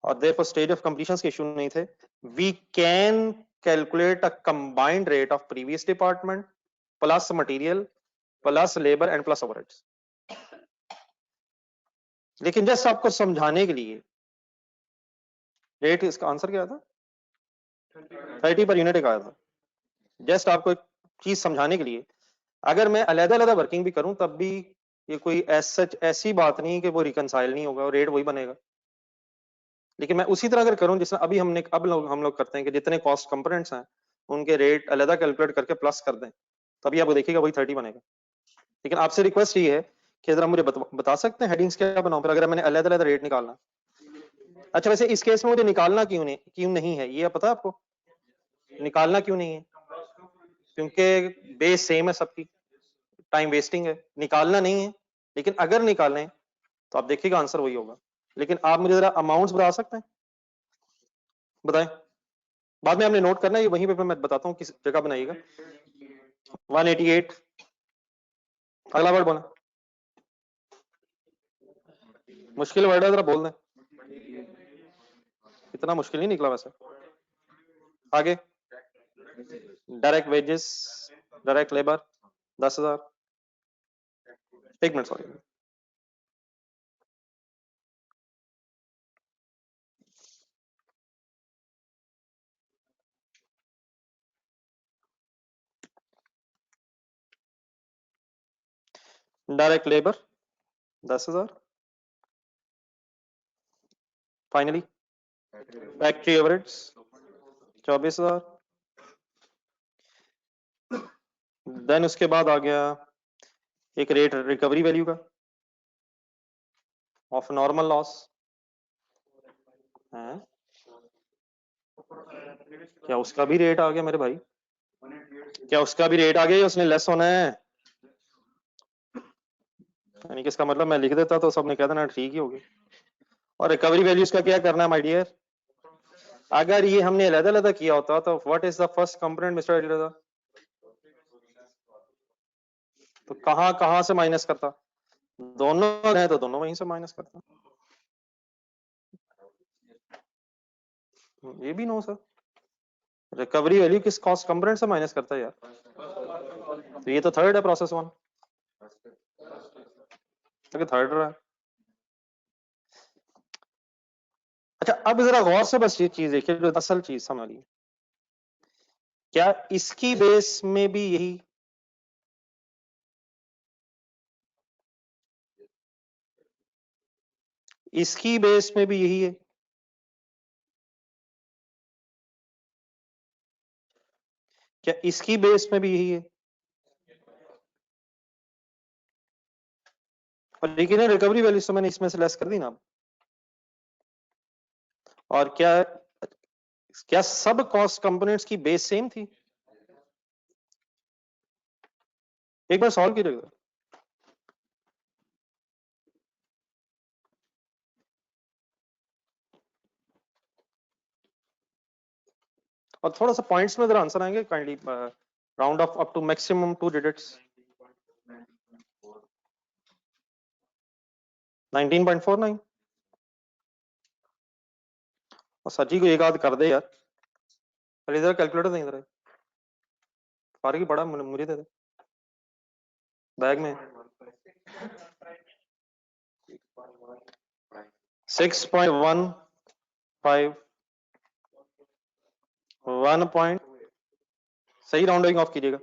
और देयरफॉर स्टेज ऑफ कंप्लीशन के इशू नहीं थे। We can calculate a combined rate of previous department plus material plus labour and plus overheads. लेकिन जस्ट आपको समझाने के लिए रेट, इसका आंसर क्या था? 30 पर यूनिट एक आया था। जस्ट आपको एक चीज समझाने के लिए, अगर मैं अलग-अलग वर्किंग भी करूं तब भी ये कोई ऐसी बात नहीं कि वो रिकंसाइल नहीं होगा और रेट वही बनेगा। लेकिन मैं उसी तरह अगर करूं जैसे अभी हम लोग करते हैं कि जितने कॉस्ट कंपोनेंट्स हैं उनके रेट अलग कैलकुलेट करके प्लस कर दें, तभी आप देखिएगा वही 30 बनेगा। लेकिन आपसे रिक्वेस्ट ये है कि जरा मुझे बता सकते हैं हेडिंग्स क्या बनाऊं फिर अगर मैंने अलग-अलग रेट निकालना। अच्छा वैसे इस केस में मुझे निकालना क्यों नहीं है ये पता है आपको? निकालना क्यों नहीं है? क्योंकि बेस सेम है सबकी, टाइम वेस्टिंग है, निकालना नहीं है। लेकिन अगर निकालें तो आप देखिएगा आंसर वही होगा। लेकिन आप मुझे जरा अमाउंट्स बता सकते हैं? बताएं। बाद में आपने नोट करना है, ये वहीं पे मैं बताता हूँ किस जगह बनाइएगा। 188। अगला वर्ड बोला, मुश्किल वर्ड है जरा बोल दें। इतना मुश्किल नहीं निकला वैसे। आगे डायरेक्ट वेजेस, डायरेक्ट लेबर 10,000। एक minute sorry, direct labour 10,000। Finally factory average 24,000। Then उसके बाद आ गया एक रेट रिकवरी वैल्यू का ऑफ नॉर्मल लॉस है। क्या उसका भी रेट आ गया मेरे भाई? क्या उसका भी रेट आ गया या उसने लेस होना है? यानी कि इसका मतलब मैं लिख देता तो सबने कह देना ठीक ही होगी। और रिकवरी वैल्यूज का क्या करना है माय डियर? अगर ये हमने अलग अलग किया होता तो what is the first component mister editor? तो कहां कहां से माइनस करता? दोनों है तो दोनों वहीं से माइनस करता। ये भी नो सर, रिकवरी वैल्यू किस कॉस्ट कंपोनेंट से माइनस करता है यार? तो ये तो थर्ड है प्रोसेस वन, तो थर्ड रहा है। अच्छा अब जरा गौर से बस ये चीज देखिए जो असल चीज समझिए, क्या इसकी बेस में भी यही, इसकी बेस में भी यही है? क्या इसकी बेस में भी यही है? और लेकिन रिकवरी वैल्यू तो मैंने इसमें से लेस कर दी ना। और क्या क्या सब कॉस्ट कंपोनेंट्स की बेस सेम थी? एक बार सॉल्व कीजिएगा। और थोड़ा सा पॉइंट्स में जरा आंसर आएंगे kindly, round off up to maximum 2 digits. 19.49। और सची को एक आध कर दे यार। अरे इधर कैलकुलेटर नहीं, इधर फारूक की बड़ा मुझे दे दे बैग में। 6.15 1 पॉइंट, सही राउंडिंग ऑफ कीजिएगा।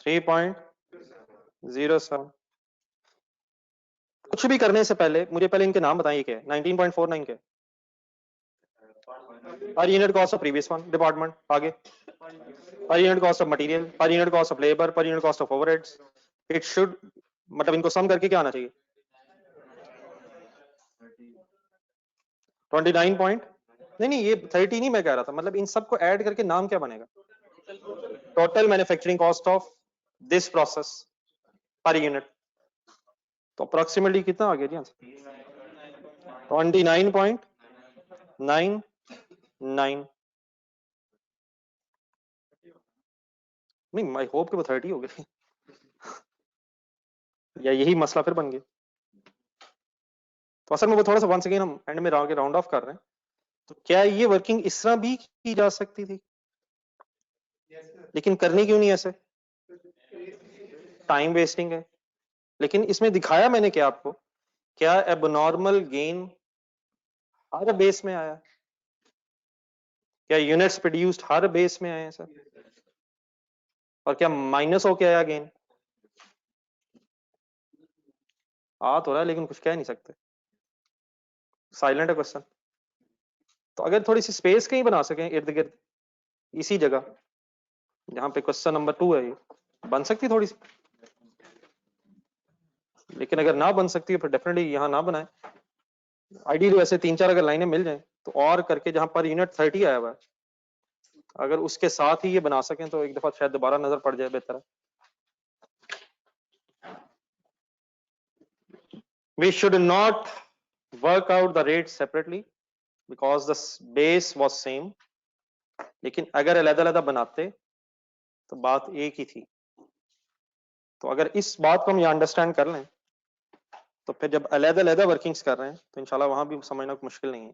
3.07। कुछ भी करने से पहले मुझे पहले इनके नाम बताइए क्या है। 19.49 के per unit cost of previous one department. आगे per unit cost of material, per unit cost of labour, per unit cost of overheads. It should, मतलब इनको सम करके क्या आना चाहिए? 29 पॉइंट, नहीं ये 30 नहीं मैं कह रहा था, मतलब इन सबको ऐड करके नाम क्या बनेगा? Total manufacturing cost of this process per unit. तो अप्रोक्सीमेटली कितना आ गया जी आंसर? 29.99। नहीं आई होप कि वो 30 हो गए या यही मसला फिर बन गया। तो असल में वो थोड़ा सा वंस अगेन हम एंड में राउंड ऑफ कर रहे हैं। तो क्या ये वर्किंग इस तरह भी की जा सकती थी? लेकिन करनी क्यों नहीं ऐसे? टाइम वेस्टिंग है। लेकिन इसमें दिखाया मैंने क्या आपको, क्या एबनॉर्मल गेन हर बेस में आया? क्या यूनिट्स प्रोड्यूस्ड हर बेस में आए हैं सर? और क्या माइनस हो क्या आया अगेन? आ तो रहा है लेकिन कुछ कह नहीं सकते, साइलेंट है क्वेश्चन। तो अगर थोड़ी सी स्पेस कहीं बना सकें इर्द गिर्द इसी जगह जहां पे क्वेश्चन नंबर 2 है, ये बन सकती थोड़ी सी। लेकिन अगर ना बन सकती है फिर डेफिनेटली यहाँ ना बनाए। आइडियली वैसे 3-4 अगर लाइनें मिल जाएं तो और करके जहां पर यूनिट 30 आया हुआ है, अगर उसके साथ ही ये बना सकें तो एक दफा शायद दोबारा नजर पड़ जाए, बेहतर है। We should not work out the rates separately because the base was same. लेकिन अगर अलग-अलग बनाते तो बात एक ही थी। तो अगर इस बात को हम यहाँ अंडरस्टैंड कर लें तो फिर जब अलग-अलग वर्किंग्स कर रहे हैं तो इंशाल्लाह वहां भी समझना मुश्किल नहीं है।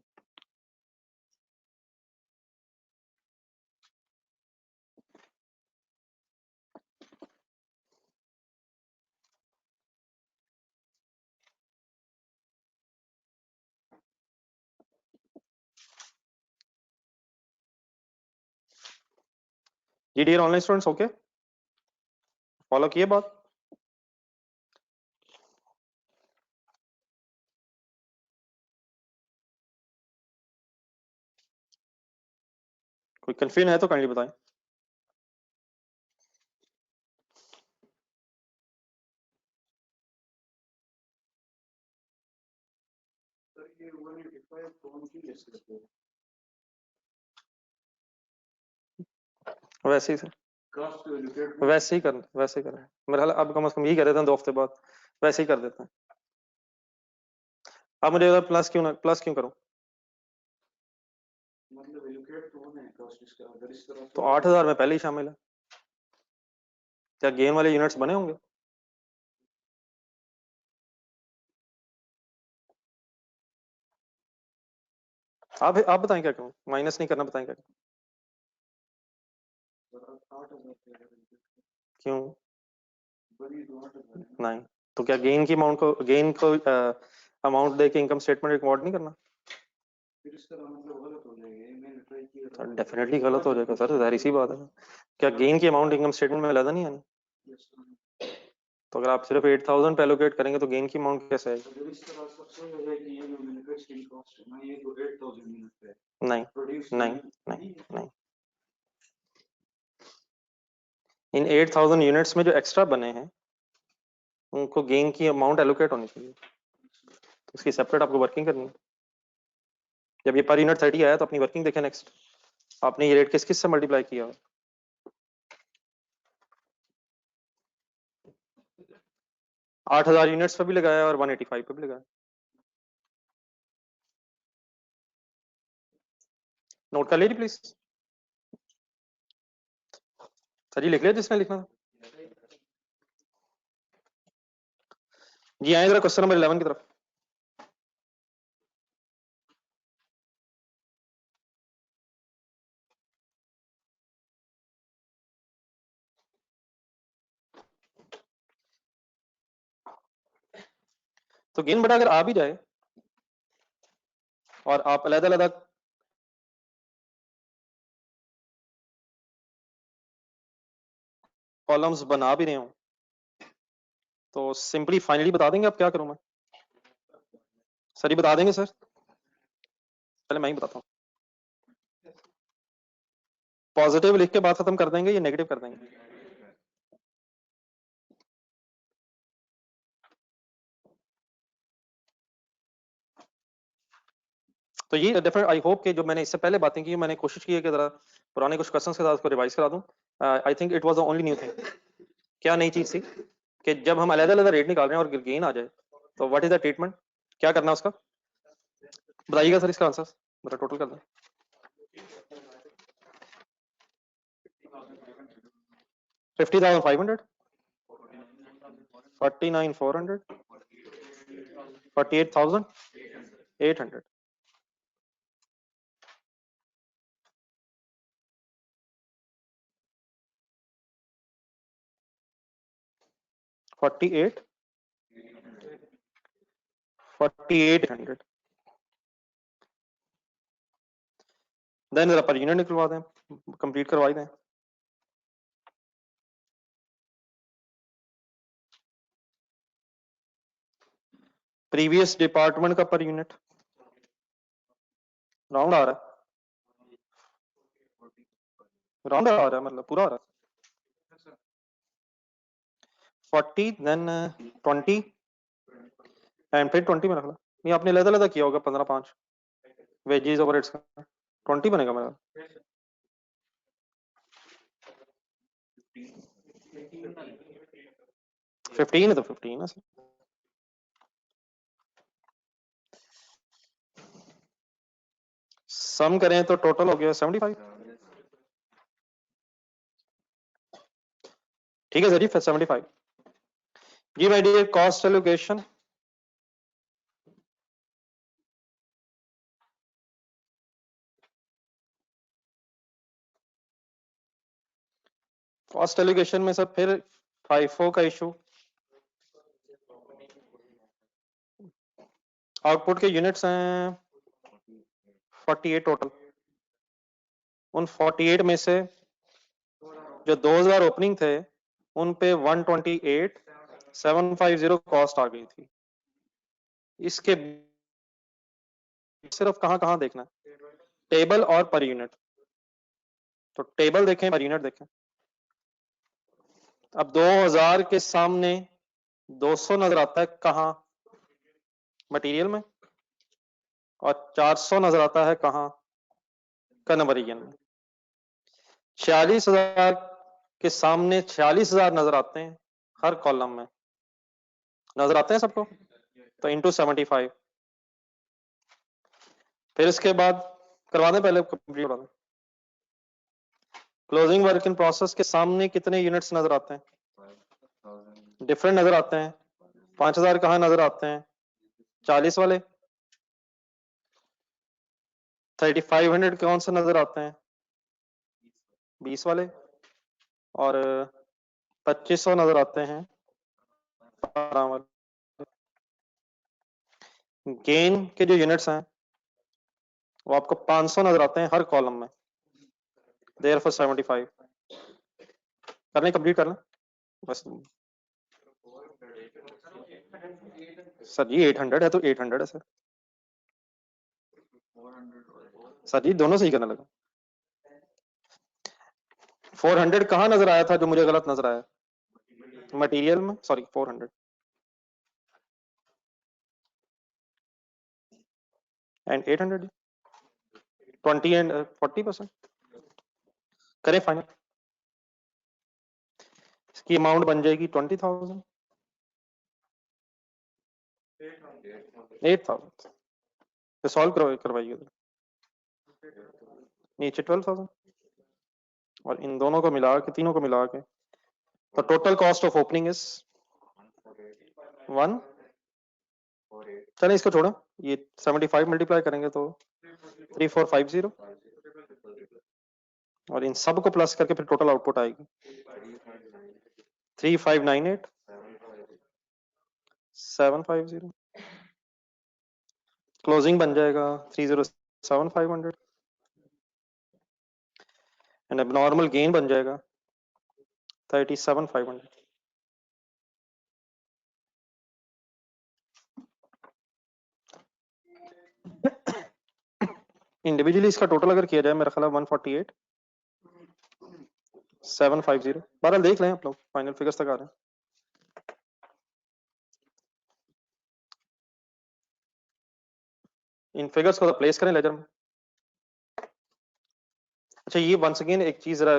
जी dear online students, okay follow किए बात? कोई कंफ्यूजन है तो काइंडली बताएं। वैसे ही सर, वैसे ही कर रहे हैं मेरे ख्याल। अब कम से कम यही कर देते हैं 2 हफ्ते बाद, वैसे ही कर देते हैं। अब मुझे प्लस क्यों ना, प्लस क्यों करूं? तो 8000 में पहले ही शामिल है। क्या गेन वाले यूनिट्स बने होंगे? आप बताएं क्या करूं, माइनस नहीं करना, बताएं क्या करूं? क्यों नहीं? तो क्या गेन की अमाउंट को, गेन को अमाउंट दे के इनकम स्टेटमेंट रिकॉर्ड नहीं करना? डेफिनेटली गलत हो जाएगा सर, जाहिर सी बात है। क्या गेन की अमाउंट इनकम स्टेटमेंट में अलग नहीं आनी? तो अगर आप सिर्फ 8000 पे एलोकेट करेंगे तो गेन की अमाउंट कैसे आएगी? नहीं नहीं नहीं नहीं, इन 8000 यूनिट्स में जो एक्स्ट्रा बने हैं उनको गेन की अमाउंट एलोकेट होनी चाहिए, तो उसकी सेपरेट आपको वर्किंग करनी है। जब ये पर यूनिट 30 आया तो अपनी वर्किंग देखें नेक्स्ट, आपने ये रेट किस किस से मल्टीप्लाई किया? 8000 यूनिट्स पे भी लगाया और 185 पे भी लगाया। नोट कर लीजिए प्लीज। सर जी लिख लिया जिसने लिखना था? जी आए जरा क्वेश्चन नंबर 11 की तरफ। तो गेन बड़ा अगर आ भी जाए और आप अलग अलग कॉलम्स बना भी रहे हो तो सिंपली फाइनली बता देंगे आप क्या करूं मैं? सर ये बता देंगे सर? पहले मैं ही बताता हूँ। पॉजिटिव लिख के बात खत्म कर देंगे या नेगेटिव कर देंगे? तो ये डेफिनेट आई होप कि जो मैंने इससे पहले बातें की, मैंने कोशिश की है कि जरा पुराने कुछ क्वेश्चंस के साथ उसको रिवाइज करा दूं। I think it was the only new thing. क्या नई चीज थी कि जब हम अलग अलग रेट निकाल रहे हैं और गेन आ जाए तो व्हाट इज द ट्रीटमेंट, क्या करना है उसका? बताइएगा सर इसका आंसर, मेरा टोटल कर दें। 50,500, 49,400, 48,800, 48, 4800। देन जरा पर यूनिट निकलवा दें, कंप्लीट करवाई दें। प्रीवियस डिपार्टमेंट का पर यूनिट राउंड आ रहा है, राउंड आ रहा है मतलब पूरा आ रहा है 40 देन 20 एंड फिर 20 में रख लो। ये आपने अलग अलग किया होगा 15 5 वेजेस ओवरहेड्स का 20 बनेगा मेरा। 15 है तो 15 है सर। सम करें तो टोटल हो गया 75। ठीक है sir ji 75 ji. My dear cost allocation, cost allocation में सर फिर FIFO का इशू, आउटपुट के यूनिट्स हैं 48 टोटल। उन 48 में से जो 2000 ओपनिंग थे उन पे 128,750 कॉस्ट आ गई थी। इसके सिर्फ कहां कहां देखना है, टेबल और पर यूनिट। तो टेबल देखें, पर यूनिट देखें। अब 2000 के सामने 200 नजर आता है कहां, मटेरियल में, और 400 नजर आता है कहां, कन्वर्जन में। 46,000 के सामने 46,000 नजर आते हैं हर कॉलम में, नजर आते हैं सबको, तो इंटू 75। फिर इसके बाद करवा दें, पहले कंप्लीट करवा दें। क्लोजिंग वर्क इन प्रोसेस के सामने कितने यूनिट्स नजर आते हैं, डिफरेंट नजर आते हैं। 5,000 कहाँ नजर आते हैं, 40 वाले। 3,500 कौन से नजर आते हैं, 20 वाले। और 2,500 नजर आते हैं 12 वाले। गेन के जो यूनिट्स हैं वो आपको 500 नजर आते हैं हर कॉलम में, देयरफॉर 75। करने कंप्लीट करना बस। सर जी 800 है तो 800 है सर। सर जी दोनों सही करने लगा। 400 कहाँ नजर आया था जो मुझे गलत नजर आया, मटेरियल में, सॉरी 400 एंड 800, 20 एंड 40%। करें फाइनल, इसकी अमाउंट बन जाएगी 20,000, 8,000। तो सॉल्व करवाइए नीचे 12,000, और इन दोनों को मिला के, तीनों को मिला के, तो total cost of opening is 1। चलें इसको छोड़ो, ये 75 मल्टीप्लाई करेंगे तो 3450, और इन सब को प्लस करके फिर टोटल आउटपुट आएगी 3598 750। क्लोजिंग बन जाएगा 307,500 एंड अब नॉर्मल गेन बन जाएगा 37,500। इंडिविजुअली इसका टोटल अगर किया जाए मेरा ख्याल 148,750। बहरहाल देख लें आप लोग, फाइनल फिगर्स तक आ रहे हैं। इन फिगर्स को तो प्लेस करें लेजर में। अच्छा ये वंस अगेन एक चीज जरा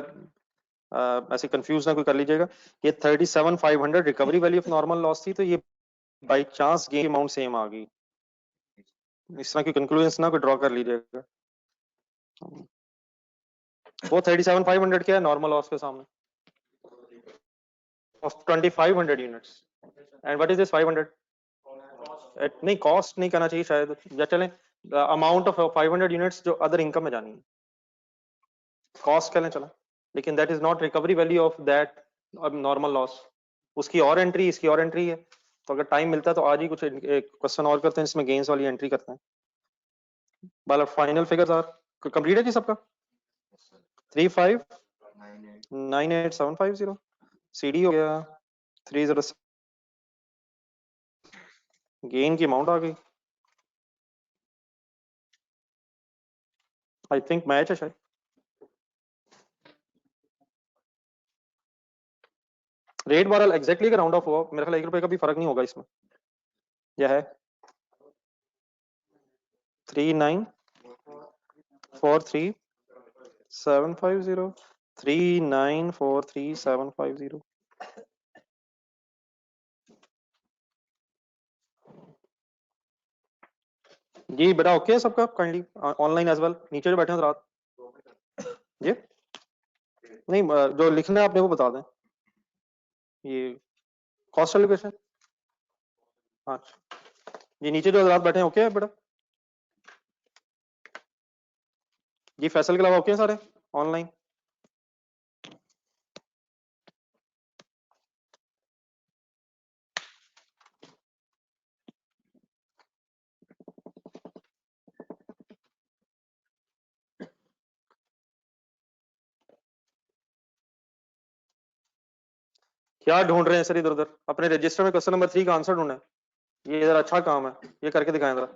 ऐसे कंफ्यूज ना कोई कर लीजिएगा, ये 37,500 recovery value of normal loss थी, तो ये by chance gain amount same आ गई, इस तरह की कंक्लूजन ना कोई ड्रॉ कर लीजिएगा। वो 37,500 क्या है नॉर्मल लॉस के सामने of 2,500 units, and what is this 500, नहीं कॉस्ट नहीं करना चाहिए शायद, या चलें अमाउंट ऑफ 500 यूनिट्स जो अदर इनकम में जानी है, कॉस्ट कह लें चला, लेकिन that is not recovery value of that normal loss. उसकी और एंट्री, इसकी और एंट्री है, तो अगर टाइम मिलता है तो आज ही कुछ क्वेश्चन और करते हैं इसमें गेन्स वाली एंट्री करते हैं। फाइनल फिगर्स आर कंप्लीट है जी सबका? 3598750 CD हो गया 30 गेन की अमाउंट आ गई आई थिंक मैच है शायद रेट बहरहाल एग्जैक्टली का राउंड ऑफ हुआ मेरे ख्याल 1 रुपए का भी फर्क नहीं होगा इसमें यह है 3943750 3943750 जी बेटा ओके है सबका काइंडली ऑनलाइन एज वेल नीचे जो बैठे हैं रात जी नहीं जो लिखना है आपने वो बता दें ये कॉस्ट एलोकेशन हाँ जी नीचे जो रात बैठे हैं ओके है बेटा जी फैसल के अलावा ओके हैं सारे ऑनलाइन क्या ढूंढ रहे हैं सर इधर उधर अपने रजिस्टर में क्वेश्चन नंबर 3 का आंसर ढूंढना है ये इधर अच्छा काम है ये करके दिखाएं जरा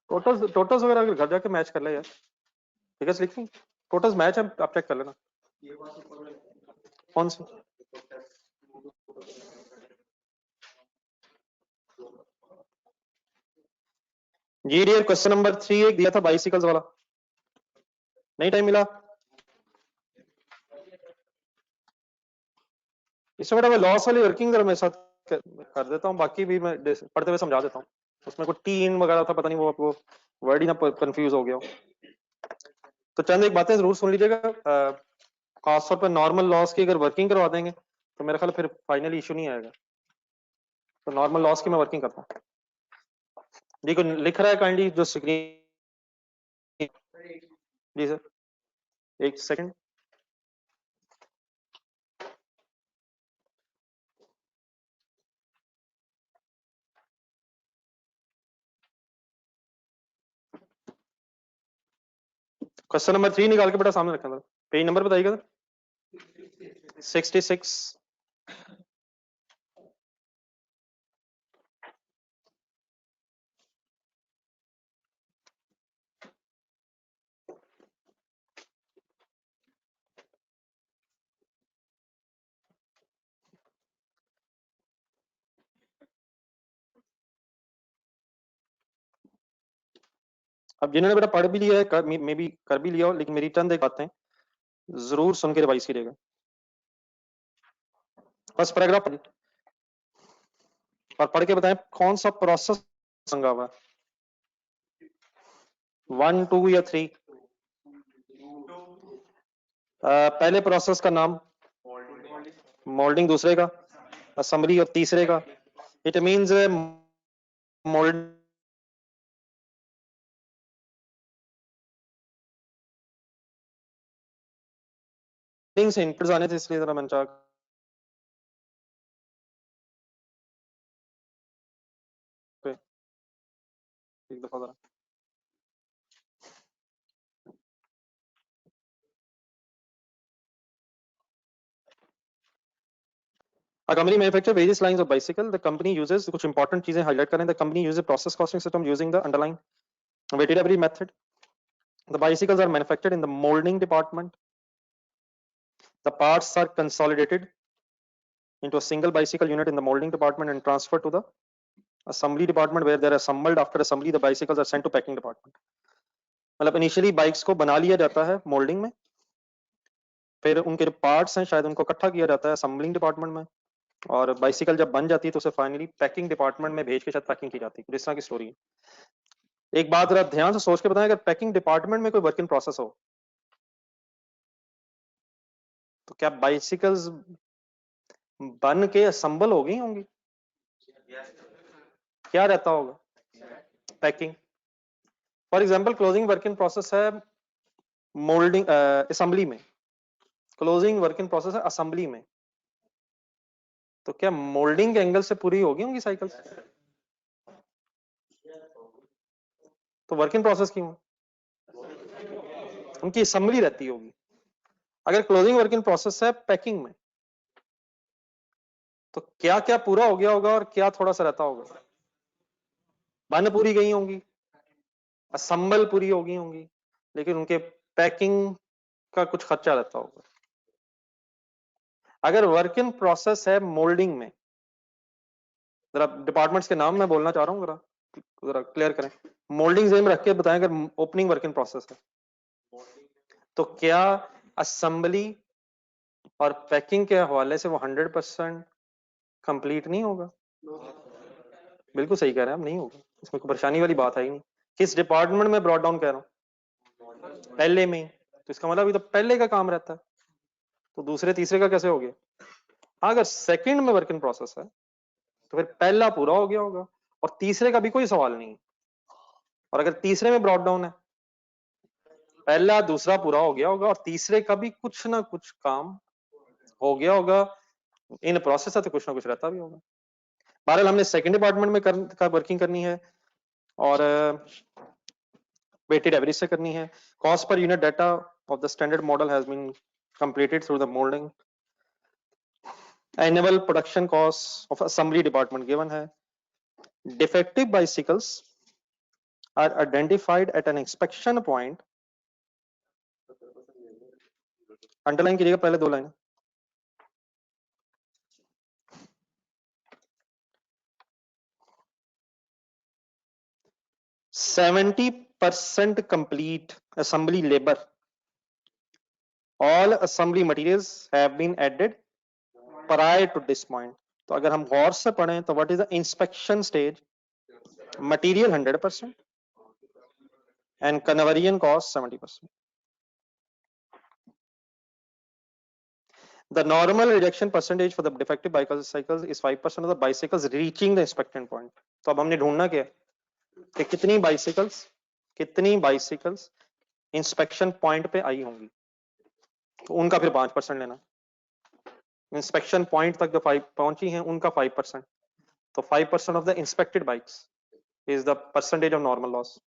टोटल्स वगैरह अगर घर जाके मैच कर ले यार ठीक है लिख टोटल्स मैच है आप चेक कर लेना कौन सी जी डियर क्वेश्चन नंबर 3 एक दिया था बाइसिकल्स वाला नहीं टाइम मिला इसमें बेटा मैं लॉस वाली वर्किंग जरा मेरे साथ कर देता हूँ बाकी भी मैं पढ़ते हुए समझा देता हूँ उसमें कोई टी इन वगैरह था पता नहीं वो आपको वर्ड ही ना कंफ्यूज हो गया हो तो चंद एक बातें जरूर सुन लीजिएगा खासतौर पर नॉर्मल लॉस की अगर वर्किंग करवा देंगे तो मेरा ख्याल फिर फाइनली इशू नहीं आएगा तो नॉर्मल लॉस की मैं वर्किंग करता हूँ जी को लिख रहा है काइंडली जो स्क्रीन जी सर एक सेकंड क्वेश्चन नंबर 3 निकाल के बेटा सामने रखा था पेज नंबर बताइएगा 66 अब जिन्होंने बेटा पढ़ भी लिया है मे बी कर भी लिया हो लेकिन मेरी चंद एक बातें जरूर सुन के रिवाइज करिएगा फर्स्ट पैराग्राफ और पढ़ के बताएं कौन सा प्रोसेस संगा हुआ 1 2 या 3 पहले प्रोसेस का नाम मोल्डिंग दूसरे का असेंबली और तीसरे का इट मींस मोल्डिंग से इनपुट्स आने थे इसलिए जरा मैंने चाहा एक दफा जरा A company manufactures various lines of bicycle. The company uses कुछ important चीजें highlight करें. The company uses process costing system using the underlying weighted average method. The bicycles are manufactured in the molding department. The parts are consolidated into a single bicycle unit in the molding department and transferred to the assembly department where they are assembled. After assembly, the bicycles are sent to packing department. मतलब initially bikes को बना लिया जाता है moulding में फिर उनके जो पार्ट्स हैं शायद उनको इकट्ठा किया जाता है असेंबलिंग डिपार्टमेंट में और बाइसिकल जब बन जाती है तो उसे फाइनली पैकिंग डिपार्टमेंट में भेज के शायद पैकिंग की जाती है इस तरह की स्टोरी है एक बात जरा ध्यान से सोच के बताएं अगर पैकिंग डिपार्टमेंट में कोई वर्क इन प्रोसेस हो तो क्या बाइसिकल्स बन के असेंबल हो गई होंगी क्या रहता होगा packing for example closing work in process है मोल्डिंग असेंबली में, क्लोजिंग वर्क इन प्रोसेस है असेंबली में, तो क्या मोल्डिंग के एंगल से पूरी होगी उनकी साइकिल? तो वर्क इन प्रोसेस क्यों? उनकी असेंबली रहती होगी। अगर क्लोजिंग वर्क इन प्रोसेस है पैकिंग में, तो क्या क्या पूरा हो गया होगा और क्या थोड़ा सा रहता होगा? बन पूरी गई होंगी, असम्बल पूरी होगी होंगी, लेकिन उनके पैकिंग का कुछ खर्चा रहता होगा। अगर वर्क इन प्रोसेस है मोल्डिंग में, जरा डिपार्टमेंट्स के नाम मैं बोलना चाह रहा हूँ, जरा जरा क्लियर करें। मोल्डिंग में रख के बताएं अगर ओपनिंग वर्क इन प्रोसेस है, तो क्या असेंबली और पैकिंग के हवाले से वो 100% कंप्लीट नहीं होगा? बिल्कुल सही कह रहे हैं आप, नहीं होगा, इसमें कोई परेशानी वाली बात है ही नहीं। किस डिपार्टमेंट में ब्रॉट डाउन कह रहा हूँ? पहले में, तो इसका मतलब ये तो पहले का काम रहता है, तो दूसरे तीसरे का कैसे हो गया? हाँ, अगर सेकंड में वर्क इन प्रोसेस है तो फिर पहला पूरा हो गया होगा और तीसरे का भी कोई सवाल नहीं। और अगर तीसरे में ब्रॉट डाउन है, पहला दूसरा पूरा हो गया होगा और तीसरे का भी कुछ ना कुछ काम हो गया होगा। इन प्रोसेस है तो कुछ ना कुछ रहता भी होगा। बहरहाल हमने सेकंड डिपार्टमेंट में वर्किंग करनी है और वेटेड एवरेज से करनी है। Cost per unit data of the standard model has been completed through the moulding. Annual production cost of assembly department given है। Defective bicycles are identified at an inspection point. Underline कीजिएगा पहले दो line. %70 complete assembly labor. All assembly materials have been added prior to this point. तो अगर हम गौर से पढ़ें तो what is the inspection stage? Material 100% and conversion cost 70%. The normal rejection percentage for the defective bicycles is 5% of the bicycles reaching the inspection point. तो अब हमने ढूंढना क्या है कि कितनी बाइसिकल्स इंस्पेक्शन पॉइंट पे आई होंगी, तो उनका फिर 5% लेना। इंस्पेक्शन पॉइंट तक जो 5 पहुंची हैं उनका 5%, तो 5% of the inspected bikes is the percentage of normal loss.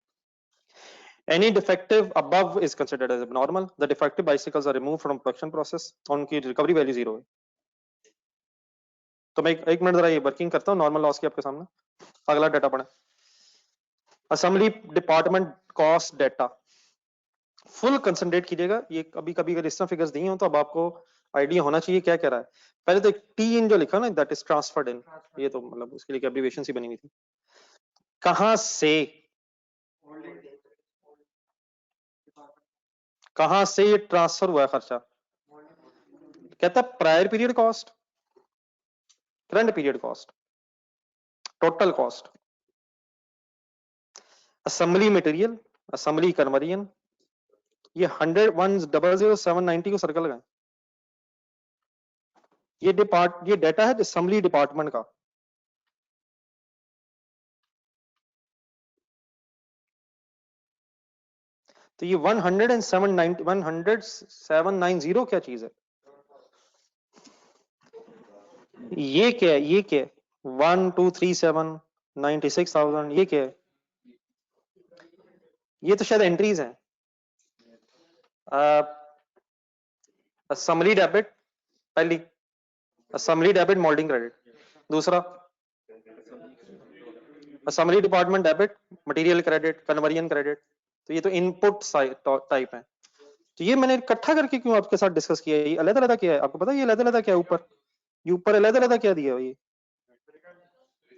Any defective above is considered as abnormal. The defective bicycles are removed from production process. उनकी रिकवरी वैल्यू 0 है। तो मैं एक मिनट जरा ये वर्किंग करता हूँ नॉर्मल लॉस की आपके सामने। अगला डाटा पढ़े, assembly department cost data full concentrate कीजिएगा। ये कभी कभी अगर इस तरह फिगर्स दी हो तो अब आपको आइडिया होना चाहिए क्या कह रहा है। पहले तो एक टी इन जो लिखा ना, दैट इज ट्रांसफर्ड इन, ये तो मतलब उसके लिए एब्रिविएशन सी बनी हुई थी। कहां से ये ट्रांसफर हुआ है खर्चा? कहता prior period cost, current period cost, total cost, assembly material, assembly conversion. ये 100,100,790 को सर्कल लगाएं। ये डाटा है असेंबली डिपार्टमेंट का। तो ये 10790 क्या चीज है? ये क्या है? ये क्या है? 1,237,96,000 ये क्या है? ये तो शायद एंट्रीज हैं। असेंबली डेबिट पहली, असेंबली डेबिट मोल्डिंग क्रेडिट दूसरा, assembly department debit material credit conversion credit. तो ये तो इनपुट टाइप है। तो ये मैंने इकट्ठा करके क्यों आपके साथ डिस्कस किया है? ये अलग अलग क्या है आपको पता है? ये अलग अलग क्या है? ऊपर ये ऊपर अलग अलग क्या दिया हुआ? ये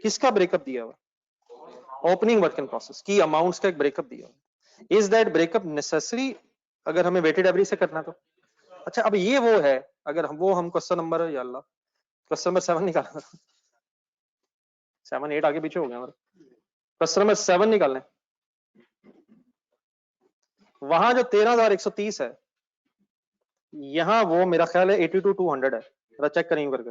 किसका ब्रेकअप दिया हुआ? ओपनिंग वर्क इन प्रोसेस की अमाउंट्स का एक ब्रेकअप दिया हुआ। इज दैट ब्रेकअप नेसेसरी अगर हमें वेटेड एवरेज से करना तो? अच्छा, अब ये वो है, अगर हम क्वेश्चन नंबर, या अल्लाह, क्वेश्चन नंबर 7 निकालना, 7 8 आगे पीछे हो गया हमारा। क्वेश्चन नंबर 7 निकालने, वहां जो 13,130 है, यहाँ वो मेरा ख्याल है 82,200 है, जरा चेक करें करके।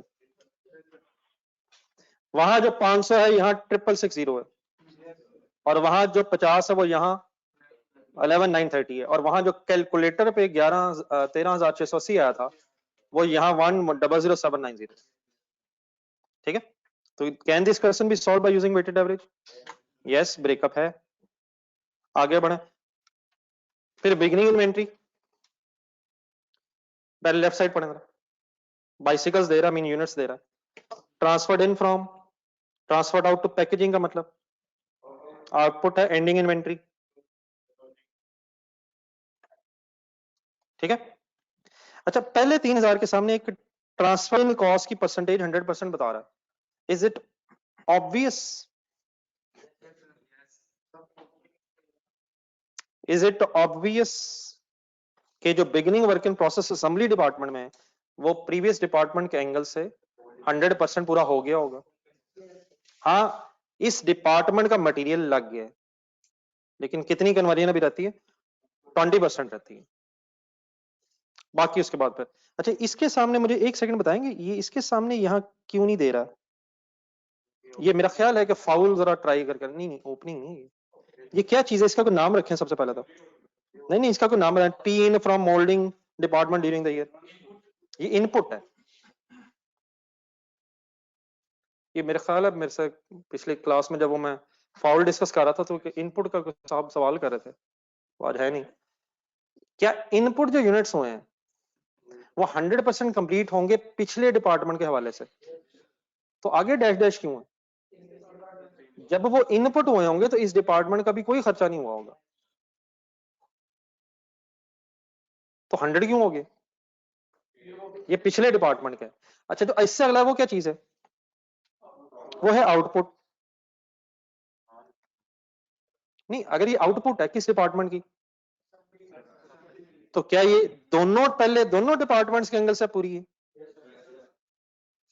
वहां जो 500 है यहाँ 6,660 है, और वहां जो 50 है वो यहाँ 11,930 है, और वहां जो कैलकुलेटर पे 13,680 आया था वो यहाँ 1,00790। ठीक है, तो can this question be solve by using weighted average? Yes, breakup है। आगे बढ़े, फिर बिगिनिंग इन्वेंट्री, पहले लेफ्ट साइड पढ़ेंगे। बाइसिकल्स दे रहा, मीन यूनिट्स दे रहा। Transferred in from, transferred out to packaging का मतलब आउटपुट है एंडिंग इन्वेंट्री। ठीक है, अच्छा पहले 3,000 के सामने एक ट्रांसफर इन कॉस्ट की परसेंटेज 100% बता रहा है। Is it obvious? Is it obvious कि जो beginning work in process assembly department में वो प्रीवियस डिपार्टमेंट के एंगल से 100% पूरा हो गया होगा? हाँ, इस डिपार्टमेंट का मटेरियल लग गया है, लेकिन कितनी कन्वर्जन अभी रहती है? 20% रहती है, बाकी उसके बाद फिर। अच्छा इसके सामने मुझे एक सेकंड बताएंगे, ये इसके सामने यहाँ क्यों नहीं दे रहा? ये मेरा ख्याल है कि फाउल जरा ट्राई कर नहीं, नहीं ओपनिंग नहीं, ये क्या चीज है? इसका कोई नाम रखें सबसे पहले तो। नहीं नहीं, इसका कोई नाम है, T in from moulding department during the year, ये इनपुट है। ये मेरे ख्याल है मेरे से पिछले क्लास में जब वो मैं फाउल डिस्कस कर रहा था तो इनपुट का कुछ साहब सवाल कर रहे थे, वो आज है नहीं। क्या इनपुट जो यूनिट्स हुए हैं वो 100% कंप्लीट होंगे पिछले डिपार्टमेंट के हवाले से? तो आगे डैश डैश क्यों है? जब वो इनपुट हुए होंगे तो इस डिपार्टमेंट का भी कोई खर्चा नहीं हुआ होगा, तो 100 क्यों हो गए? ये पिछले डिपार्टमेंट का है। अच्छा तो इससे अगला वो क्या चीज है? वो है आउटपुट। नहीं, अगर ये आउटपुट है किस डिपार्टमेंट की, तो क्या ये दोनों पहले दोनों डिपार्टमेंट्स के एंगल से पूरी है?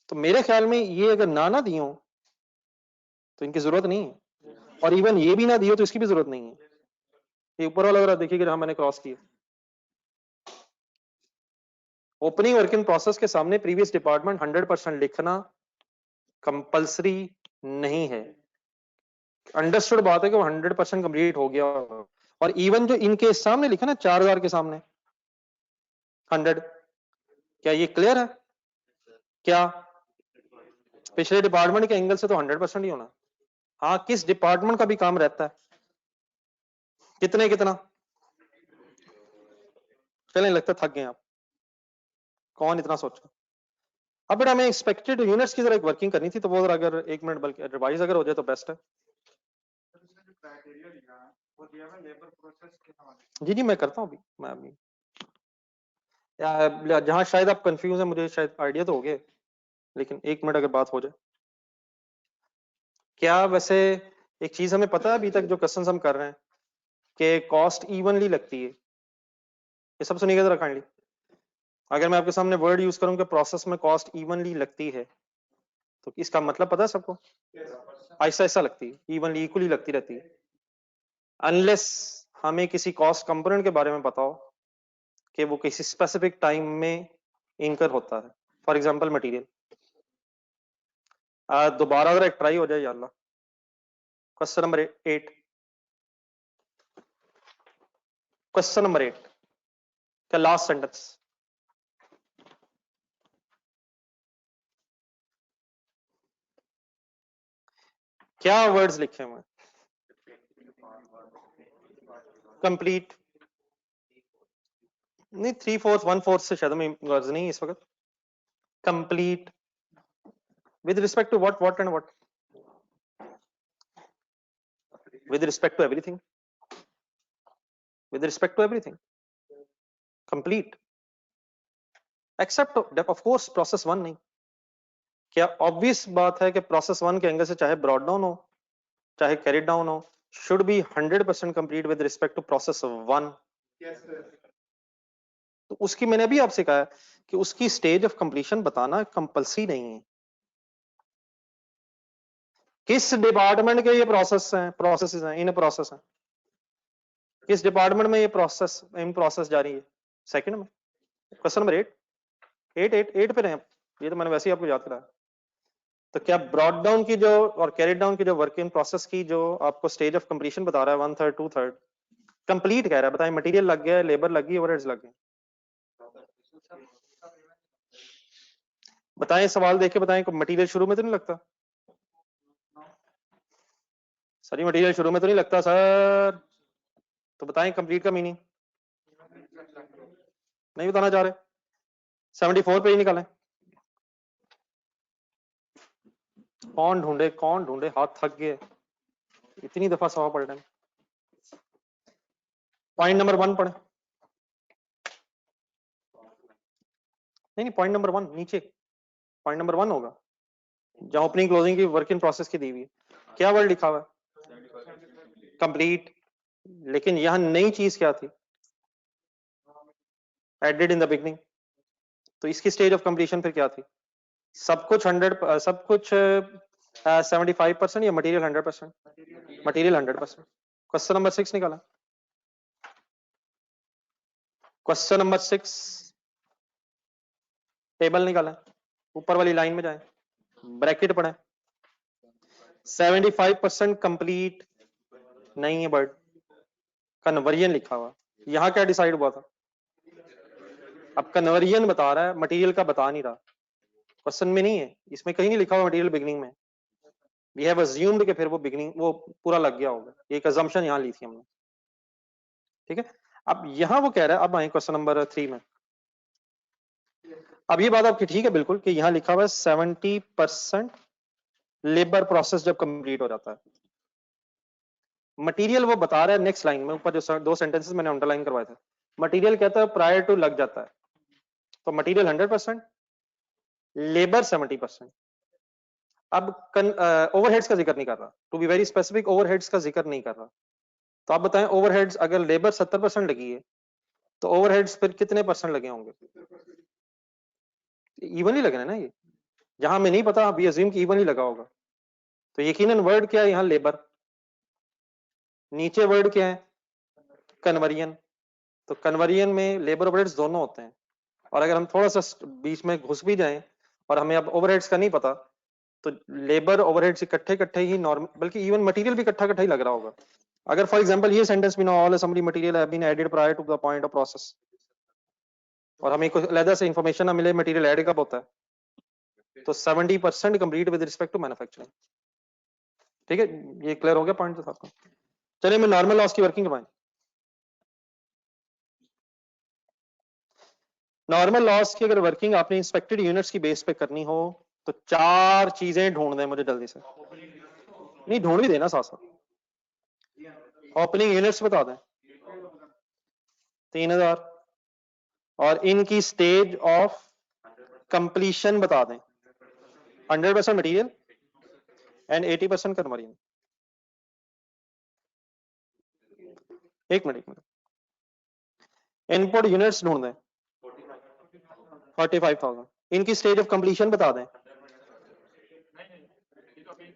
तो मेरे ख्याल में ये अगर ना दी हो तो इनकी जरूरत नहीं है, और इवन ये भी ना दी हो तो इसकी भी जरूरत नहीं है। ये ऊपर वाला अगर देखिए जहां मैंने क्रॉस किया, ओपनिंग वर्किंग प्रोसेस के सामने प्रीवियस डिपार्टमेंट 100% लिखना कंपलसरी नहीं है। अंडरस्टूड बात है कि वो 100% कंप्लीट हो गया होगा, और इवन जो इनके सामने लिखा ना 4,000 के सामने 100, क्या ये क्लियर है? क्या पिछले डिपार्टमेंट के एंगल से तो 100% ही होना। हाँ, किस डिपार्टमेंट का भी काम रहता है, कितने कितना। चलें, लगता थक गए आप, कौन इतना सोचा। अब बेटा हमें एक्सपेक्टेड यूनिट्स की जरा एक वर्किंग करनी थी, तो वो अगर 1 मिनट बल्कि रिवाइज अगर हो जाए तो बेस्ट है। जी जी मैं करता हूँ अभी, मैं अभी जहां शायद आप कंफ्यूज है, मुझे शायद आइडिया तो हो गया, लेकिन 1 मिनट अगर बात हो जाए। क्या वैसे एक चीज हमें पता है अभी तक जो क्वेश्चंस हम कर रहे हैं कि कॉस्ट इवनली लगती है? ये सब सुनिएगा जरा काइंडली। अगर मैं आपके सामने वर्ड यूज करूं कि प्रोसेस में कॉस्ट इवनली लगती है, तो इसका मतलब पता है सबको? ऐसा ऐसा लगती है, इवनली इक्वली लगती रहती है, अनलेस हमें किसी कॉस्ट कंपोनेंट के बारे में पता हो कि वो किसी स्पेसिफिक टाइम में इंकर होता है। फॉर एग्जांपल मटेरियल, दोबारा अगर एक ट्राई हो जाए या अल्लाह। क्वेश्चन नंबर 8, क्वेश्चन नंबर 8 का लास्ट सेंटेंस, क्या वर्ड्स लिखे हुए? कंप्लीट नहीं, 3/4 1/4 से शायद में वर्ड्स नहीं इस वक्त। Complete with respect to what and what? with respect to everything, with respect to everything, complete except of course process 1 नहीं। क्या ऑब्वियस बात है कि प्रोसेस 1 के एंगल से चाहे ब्रॉड डाउन हो चाहे कैरी डाउन हो, should be 100% complete with respect to process 1। तो उसकी मैंने अभी आपसे कहा कि उसकी स्टेज ऑफ कंप्लीशन बताना कंपल्सरी नहीं है। किस डिपार्टमेंट के ये प्रोसेसेस हैं, इन प्रोसेस हैं, किस डिपार्टमेंट में ये प्रोसेस इन प्रोसेस जा रही है? सेकंड में। क्वेश्चन नंबर 8 पे रहे, ये तो मैंने वैसे ही आपको याद कराया। तो क्या ब्रॉड डाउन की जो और कैरी डाउन की जो वर्क इन प्रोसेस की जो आपको स्टेज ऑफ कंप्लीशन बता रहा है 1/3 2/3, कंप्लीट कह रहा है, बताएं मटेरियल लग गया, लेबर लग गई, ओवरहेड्स लग गए। बताएं सवाल देख के बताएं, मटेरियल शुरू में तो नहीं लगता सर, मटेरियल शुरू में तो नहीं लगता सर, तो बताएं कंप्लीट का मीनिंग नहीं बताना चाह रहे। 74 पे ही निकालें। कौन ढूंढे, हाथ थक गए, इतनी दफा सवाल पढ़ रहे हैं। पॉइंट नंबर 1 पढ़े। नहीं, पॉइंट नंबर 1 नीचे, पॉइंट नंबर 1 होगा जहां ओपनिंग क्लोजिंग की वर्क इन प्रोसेस की दी हुई है, क्या वर्ड लिखा हुआ है? कंप्लीट। लेकिन यहां नई चीज क्या थी? Added in the beginning. तो इसकी स्टेज ऑफ कंप्लीशन फिर क्या थी? सब कुछ 100, सब कुछ 75% या मटेरियल 100%? मटेरियल 100%। क्वेश्चन नंबर 6 निकाला। क्वेश्चन नंबर 6 टेबल निकाला, ऊपर वाली लाइन में जाए, ब्रैकेट पढ़े। 75% कंप्लीट नहीं है बर्ड, कन्वर्जन लिखा हुआ। यहां क्या डिसाइड हुआ था? अब कन्वर्जन बता रहा है, मटेरियल का बता नहीं रहा। क्वेश्चन में नहीं है, इसमें कहीं नहीं लिखा हुआ मटेरियल बिगनिंग में। वी हैव अज्यूम्ड कि फिर वो बिगनिंग वो पूरा लग गया होगा, एक अजम्पशन यहां ली थी हमने। ठीक है, अब यहां वो कह रहा है, अब आए क्वेश्चन नंबर 3 में। अब ये बात आपकी ठीक है बिल्कुल कि यहां लिखा हुआ है 70% लेबर प्रोसेस जब कंप्लीट हो जाता है। मटेरियल वो बता रहा है नेक्स्ट लाइन में, ऊपर जो 2 सेंटेंसेस मैंने अंडरलाइन करवाए थे, मटेरियल कहता है प्रायर टू लग जाता है। तो मटेरियल 100%, लेबर 70%। अब ओवरहेड्स का जिक्र नहीं कर रहा, to be very specific, overheads का जिक्र नहीं कर रहा। तो आप बताएं, ओवरहेड्स अगर लेबर 70% लगी है तो ओवरहेड्स फिर कितने परसेंट लगे होंगे? इवनली लगे ना ये, जहां हमें नहीं पता, अभी अज्यूम कि इवनली लगा होगा। तो यकीनन वर्ड क्या है यहाँ? लेबर। नीचे वर्ड क्या है? कन्वर्जन। तो कन्वर्जन में लेबर ओवरहेड्स दोनों होते हैं, और अगर हम थोड़ा सा बीच में घुस भी जाएं और हमें अब ओवरहेड्स का नहीं पता, तो लेबर ओवरहेड्स इकट्ठे इकट्ठे ही नॉर्मल, बल्कि इवन मटेरियल भी इकट्ठा इकट्ठा ही लग रहा होगा। अगर फॉर एग्जांपल ये सेंटेंस भी ना, all assembly material have been added prior to the point of process, और हमें कुछ अलग से इंफॉर्मेशन ना मिले मटेरियल ऐड कब होता है, तो 70% complete with respect to manufacturing. ठीक है, ये क्लियर हो गया पॉइंट तो आपका। चलिए मैं नॉर्मल लॉस की वर्किंग करवाएं। नॉर्मल लॉस की अगर वर्किंग आपने इंस्पेक्टेड यूनिट्स की बेस पे करनी हो तो 4 चीजें ढूंढ दें मुझे जल्दी से, नहीं ढूंढ भी देना साथ साथ। ओपनिंग यूनिट्स बता दें 3000, और इनकी स्टेज ऑफ कंप्लीशन बता दें 100% मटेरियल एंड 80% कन्वर्जन। एक मिनट, इनपुट यूनिट्स ढूंढ दें 45,000, इनकी स्टेज ऑफ कंप्लीशन बता दें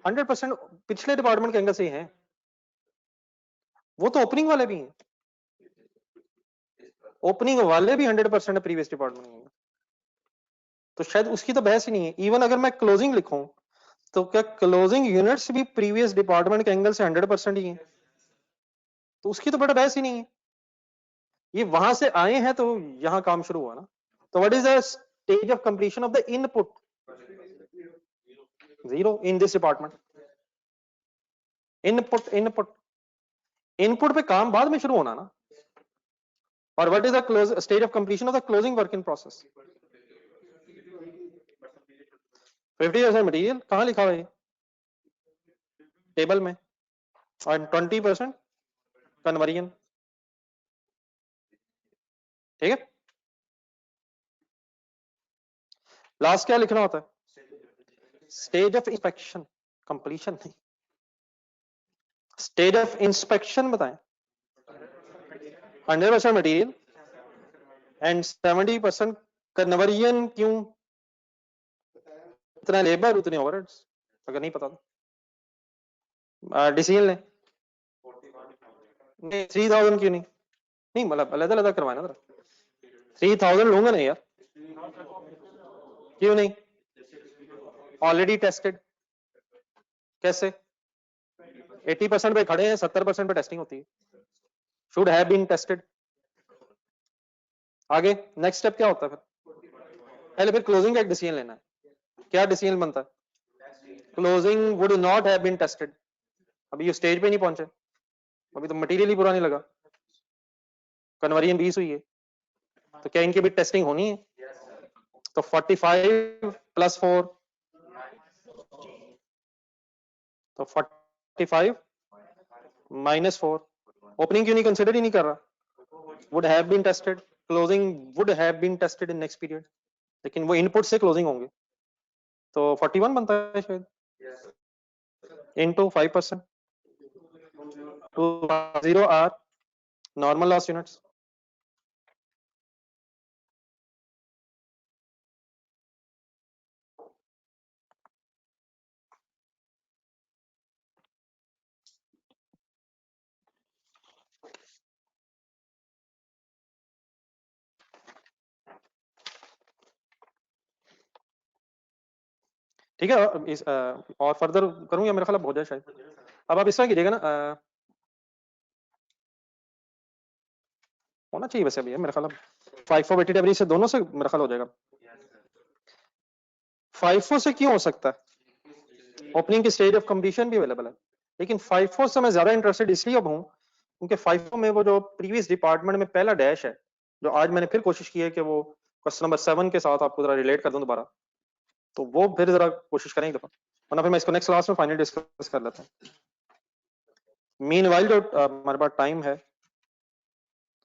100%। पिछले डिपार्टमेंट के एंगल से हैं, वो तो ओपनिंग वाले भी हैं, ओपनिंग वाले भी 100% है प्रीवियस डिपार्टमेंट में, तो शायद उसकी तो बहस ही नहीं है। इवन अगर मैं क्लोजिंग लिखूं तो क्या क्लोजिंग यूनिट्स भी प्रीवियस डिपार्टमेंट के एंगल से 100% ही है, तो उसकी तो बड़ा बहस ही नहीं है। ये वहां से आए हैं तो यहां काम शुरू हुआ ना। तो what is the stage of completion of the input? 0 in this department. Input input पे काम बाद में शुरू होना ना। और what is the stage of completion of the closing work in process? 50% material कहां लिखा हुआ है? टेबल में। और 20% कन्वर्जन। ठीक है, लास्ट क्या लिखना होता है? स्टेज ऑफ इंस्पेक्शन, कंप्लीशन नहीं, स्टेज ऑफ इंस्पेक्शन बताएं। 100% मटेरियल एंड 70% कन्वर्जन। क्यों? इतना लेबर उतने ओवरहेड्स, अगर नहीं पता तो डिसीजन लें। नहीं 3000 क्यों नहीं? नहीं मतलब अलग अलग करवाना ना, 3000 लूंगा नहीं यार, क्यों नहीं? Already tested. कैसे? 80% पे खड़े हैं, 70% पे टेस्टिंग होती है। Should have been tested. आगे नेक्स्ट स्टेप क्या होता है फिर? पहले फिर क्लोजिंग का एक डिसीजन लेना है। क्या डिसीजन बनता है? Closing would not have been tested. अभी ये स्टेज पे नहीं पहुंचे, अभी तो मटेरियल ही पूरा नहीं लगा, कन्वर्जन 20 हुई है, तो क्या इनकी भी टेस्टिंग होनी है? तो 45 प्लस 4, तो 45 माइनस 4। ओपनिंग क्यों नहीं कंसिडर ही नहीं कर रहा? Would have been tested, closing would have been tested in next period, लेकिन वो इनपुट से क्लोजिंग होंगे, तो 41 बनता है शायद, into 5%, 20 are normal loss units. ठीक है, और फर्दर करूं या मेरा ख्याल अब हो जाए शायद। अब आप इस तरह कीजिएगा ना, होना चाहिए वैसे अभी है मेरा ख्याल, अब 5 वेटेड एवरेज से दोनों से मेरा ख्याल हो जाएगा। 5 से क्यों हो सकता है? ओपनिंग की स्टेज ऑफ कंप्लीशन भी अवेलेबल है, लेकिन 5 से मैं ज्यादा इंटरेस्टेड इसलिए अब हूं क्योंकि 5 में वो जो प्रीवियस डिपार्टमेंट में पहला डैश है, जो आज मैंने फिर कोशिश की है कि वो क्वेश्चन नंबर 7 के साथ आपको जरा रिलेट कर दूं दोबारा, तो वो फिर जरा कोशिश करें एक दफा, वरना फिर मैं इसको नेक्स्ट क्लास में फाइनली डिस्कस कर लेता हूं। मीनवाइल जो हमारे पास टाइम है,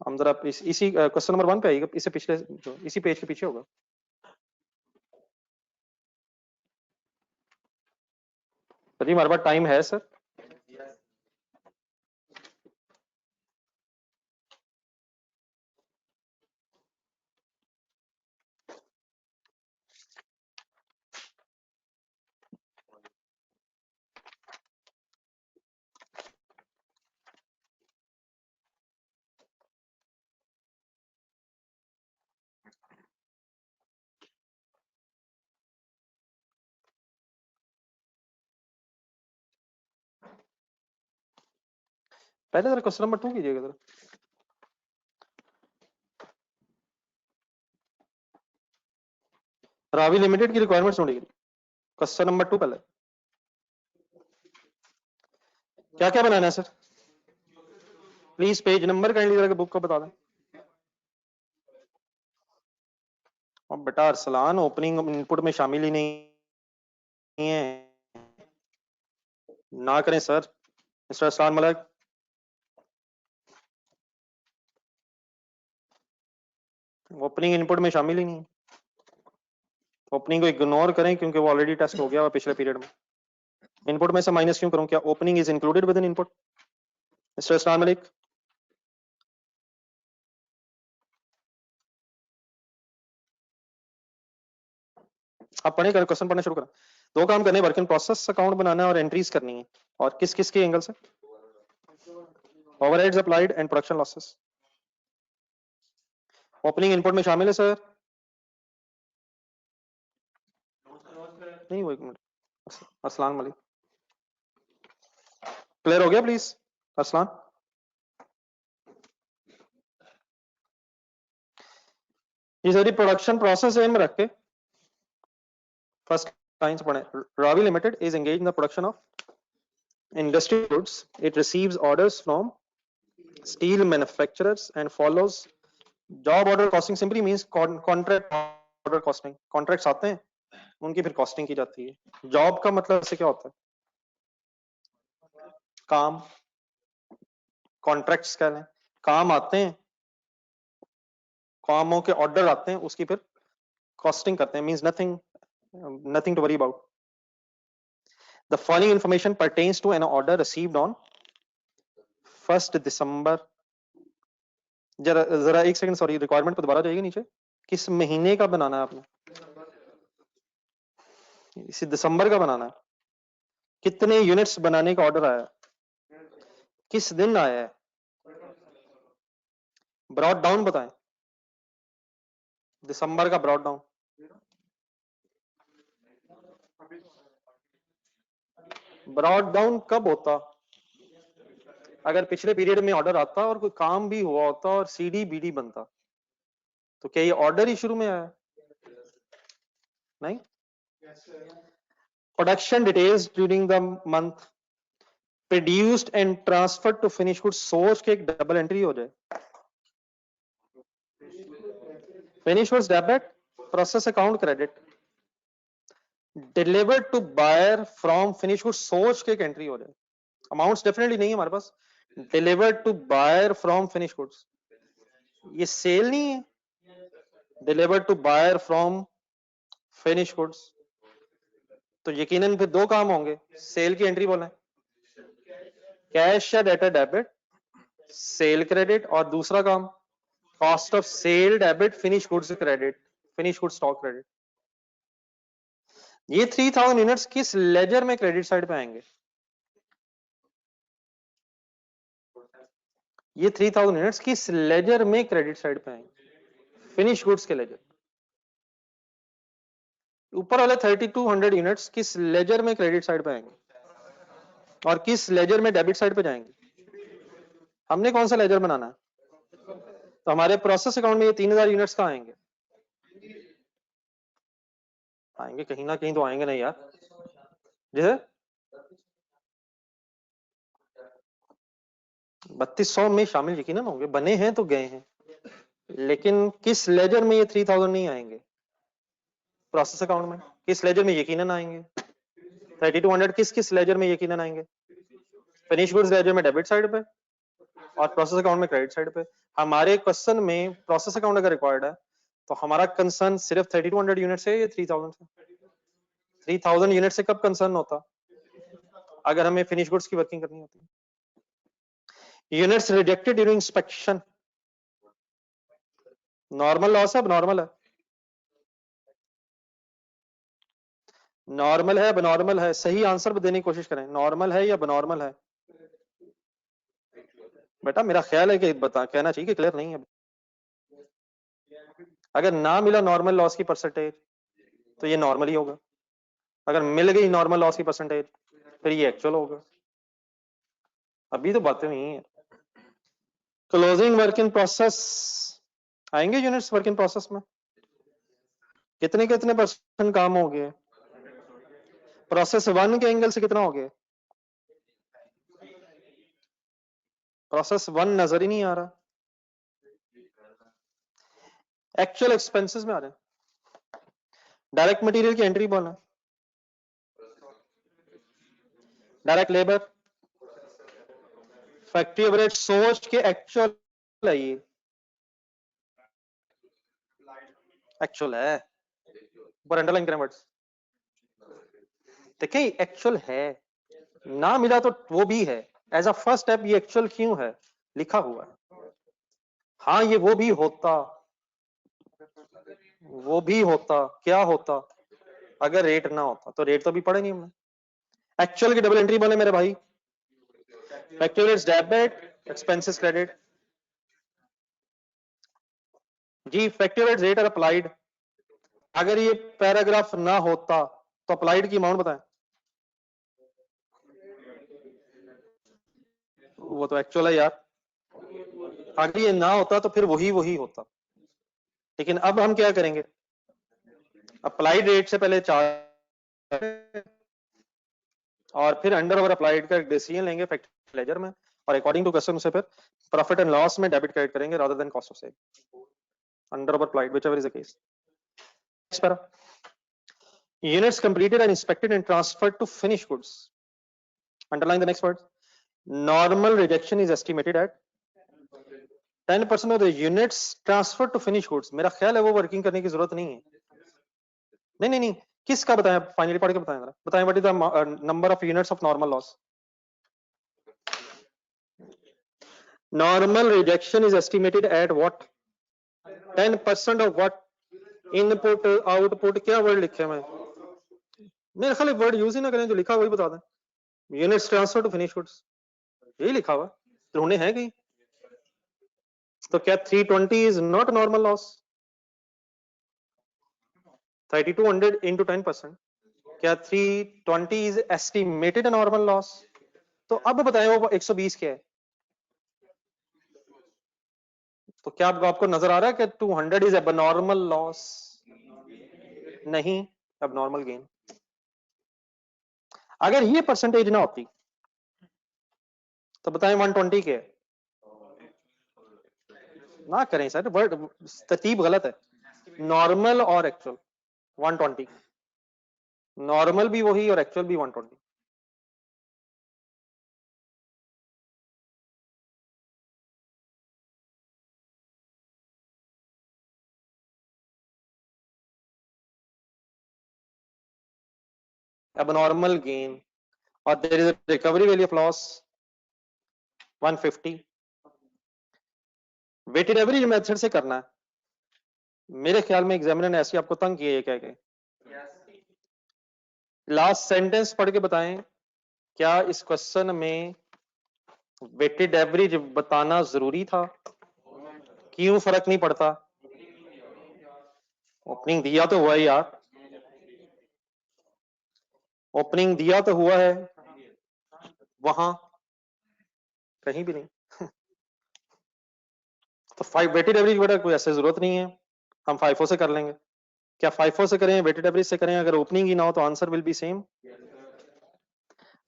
हम जरा इसी क्वेश्चन नंबर 1 पे आइएगा, इससे पिछले जो इसी पेज के पीछे होगा। तो जी हमारे पास टाइम है सर। पहले जरा क्वेश्चन नंबर 2 कीजिएगा जरा। रावी लिमिटेड की रिक्वायरमेंट्स ढूंढिए, क्वेश्चन नंबर 2 पहले। क्या क्या बनाना है sir? Please page number kindly जरा बुक का बता दें। और बेटा अरसलान ओपनिंग इनपुट में शामिल ही नहीं है, ना करें sir. Mister Arsalan Malik, opening input में शामिल ही नहीं है। ओपनिंग को इग्नोर करें क्योंकि वो ऑलरेडी टेस्ट हो गया हुआ पिछले पीरियड में। इनपुट में से माइनस क्यों करूं? क्या opening is included with in input? Mister Arsalan Malik, आप पढ़े कर क्वेश्चन पढ़ना शुरू करें। दो काम करने, वर्क इन प्रोसेस अकाउंट बनाना है और एंट्रीज करनी है, और किस किस के एंगल से? Overheads applied and production losses. Opening input में शामिल है सर? नहीं, वो एक मिनट, अरसलान मलिक क्लियर हो गया प्लीज? अरसलान, ये सारी प्रोडक्शन प्रोसेस एम रख के फर्स्ट लाइन से पढ़े। Ravi limited is engage in the production of industrial goods. It receives orders from steel manufacturers and follows job order costing. Simply means contract order costing. Contracts आते हैं, उनकी फिर costing की जाती है। जॉब का मतलब से क्या होता है? काम, कॉन्ट्रैक्ट्स कह लें, काम आते हैं, कामों के ऑर्डर आते हैं, उसकी फिर कॉस्टिंग करते हैं। Means nothing to worry about. The following information pertains to an order received on 1 December. जरा जरा एक सेकंड, सॉरी, रिक्वायरमेंट पर दोबारा जाइए नीचे। किस महीने का बनाना है आपने? इसी दिसंबर का बनाना है। कितने यूनिट्स बनाने का ऑर्डर आया है? किस दिन आया है? ब्रॉड डाउन बताएं, दिसंबर का ब्रॉड डाउन। ब्रॉड डाउन कब होता? अगर पिछले पीरियड में ऑर्डर आता और कोई काम भी हुआ होता और सीडी बीडी बनता, तो क्या ये ऑर्डर ही शुरू में आया? नहीं। Production details during the month produced and transferred to finish goods सोच के एक डबल एंट्री हो जाए। Finish goods debit, process account credit, delivered to buyer from finish goods सोच के एक एंट्री हो जाए। अमाउंट्स डेफिनेटली नहीं है हमारे पास। Delivered to buyer from finish goods, ये सेल नहीं है। Delivered to buyer from finish goods, तो यकीनन फिर दो काम होंगे, सेल की एंट्री बोला, कैश या डेटर डेबिट, सेल क्रेडिट, और दूसरा काम cost of sale debit, finish goods credit, finish goods stock credit. ये 3000 यूनिट्स किस लेजर में क्रेडिट साइड पे आएंगे? ये 3000 यूनिट्स किस लेजर में क्रेडिट साइड पे आएंगे? फिनिश गुड्स के लेजर। ऊपर वाले 3200 यूनिट्स किस लेजर में क्रेडिट साइड पे आएंगे और किस लेजर में डेबिट साइड पे जाएंगे? हमने कौन सा लेजर बनाना है? तो हमारे प्रोसेस अकाउंट में ये 3000 यूनिट्स का आएंगे, आएंगे कहीं ना कहीं तो आएंगे नहीं यार। जैसे 3200 में शामिल यकीनन होंगे, बने हैं तो गए हैं, लेकिन किस लेजर में ये 3000 नहीं आएंगे? प्रोसेस अकाउंट में। किस लेजर में यकीनन आएंगे? 3200 किस किस लेजर में यकीनन आएंगे? फिनिश गुड्स लेजर में डेबिट साइड पे और प्रोसेस अकाउंट में क्रेडिट साइड पे। हमारे क्वेश्चन में प्रोसेस अकाउंट अगर रिक्वायर्ड है तो हमारा कंसर्न सिर्फ 3200 यूनिट से या 3000 से? 3000 यूनिट से कब कंसर्न होता? अगर हमें फिनिश गुड्स की वर्किंग करनी होती है। Units rejected during inspection, normal loss है, नॉर्मल है? नॉर्मल है, बनॉर्मल है? सही आंसर देने की कोशिश करें, नॉर्मल है या बनॉर्मल है? बेटा मेरा ख्याल है कि बता कहना चाहिए कि क्लियर नहीं है। अगर ना मिला नॉर्मल लॉस की परसेंटेज तो ये नॉर्मल ही होगा, अगर मिल गई नॉर्मल लॉस की परसेंटेज फिर ये एक्चुअल होगा। अभी तो बातें नहीं है। क्लोजिंग वर्क इन प्रोसेस आएंगे यूनिट्स वर्क इन प्रोसेस में? कितने कितने परसेंट काम हो गए? प्रोसेस 1 के एंगल से कितना हो गया? प्रोसेस 1 नजर ही नहीं आ रहा, एक्चुअल एक्सपेंसेस में आ रहे हैं। डायरेक्ट मटेरियल की एंट्री बोलना, डायरेक्ट लेबर, फैक्ट्री एवरेज सोच के एक्चुअल है, ये एक्चुअल है। ऊपर अंडरलाइन करें वर्ड्स, देखिए एक्चुअल है, ना मिला तो वो भी है। एज अ फर्स्ट स्टेप ये एक्चुअल क्यों है लिखा हुआ है? हाँ ये वो भी होता, वो भी होता, क्या होता अगर रेट ना होता? तो रेट तो भी पढ़े नहीं हमने। एक्चुअल की डबल एंट्री बने मेरे भाई, फैक्ट्री डेबिट, एक्सपेंसेस क्रेडिट। जी फैक्ट्री रेट आर अप्लाइड, अगर ये पैराग्राफ ना होता तो अप्लाइड की अमाउंट बताएं। वो तो एक्चुअल है यार, अगर ये ना होता तो फिर वही वही होता। लेकिन अब हम क्या करेंगे, अप्लाइड रेट से पहले चार्ज और फिर अंडर ओवर अप्लाइड का डिसीजन लेंगे फैक्ट्री लेजर में, और अकॉर्डिंग टू क्वेश्चन उसे फिर प्रॉफिट एंड लॉस में डेबिट क्रेडिट करेंगे rather than cost of sale, under over applied whichever is the case. Next para, units completed and inspected and transferred to finished goods. Underline the next word. Normal rejection is estimated at 10% of the units transferred to finished goods. मेरा ख्याल है वो working करने की जरूरत नहीं है। नहीं नहीं नहीं, किसका बताएं, फाइनली पढ़ के बताएं जरा, बताएं what is the number of units of normal loss? Normal rejection is estimated at what? 10% of what? Input output, क्या वर्ड लिखे मैं? मेरे ख्याल वर्ड यूज ही ना करें, जो लिखा वही बता दें। Units transfer to finish goods, यही लिखा हुआ ढूंढे है कहीं? तो क्या 320 is not normal loss? 3200 into 10%, क्या 320 इज एस्टिमेटेड नॉर्मल लॉस? तो अब बताएं वो 120 क्या है? तो क्या आपको नजर आ रहा है कि 200 इज एबनॉर्मल लॉस? नहीं, एबनॉर्मल गेन। अगर ये परसेंटेज ना होती तो बताएं 120 के ना करें सर, वर्ड तरतीब गलत है। नॉर्मल और एक्चुअल 120, नॉर्मल भी वही और एक्चुअल भी 120। abnormal gain और there is a recovery value of loss 150। Weighted average method से करना है। मेरे ख्याल में एग्जामिनर ने ऐसे आपको तंग किया है कह के। लास्ट सेंटेंस पढ़ के बताएं, क्या इस क्वेश्चन में वेटेड एवरेज बताना जरूरी था? क्यों फर्क नहीं पड़ता? ओपनिंग दिया तो हुआ है यार, ओपनिंग दिया तो हुआ है, वहां कहीं भी नहीं। तो 5 वेटेड एवरेज बेटा कोई ऐसे जरूरत नहीं है, हम 5 से कर लेंगे। क्या 5 से करें, वेटेड एवरेज से करें? अगर ओपनिंग ही ना हो तो आंसर विल बी सेम।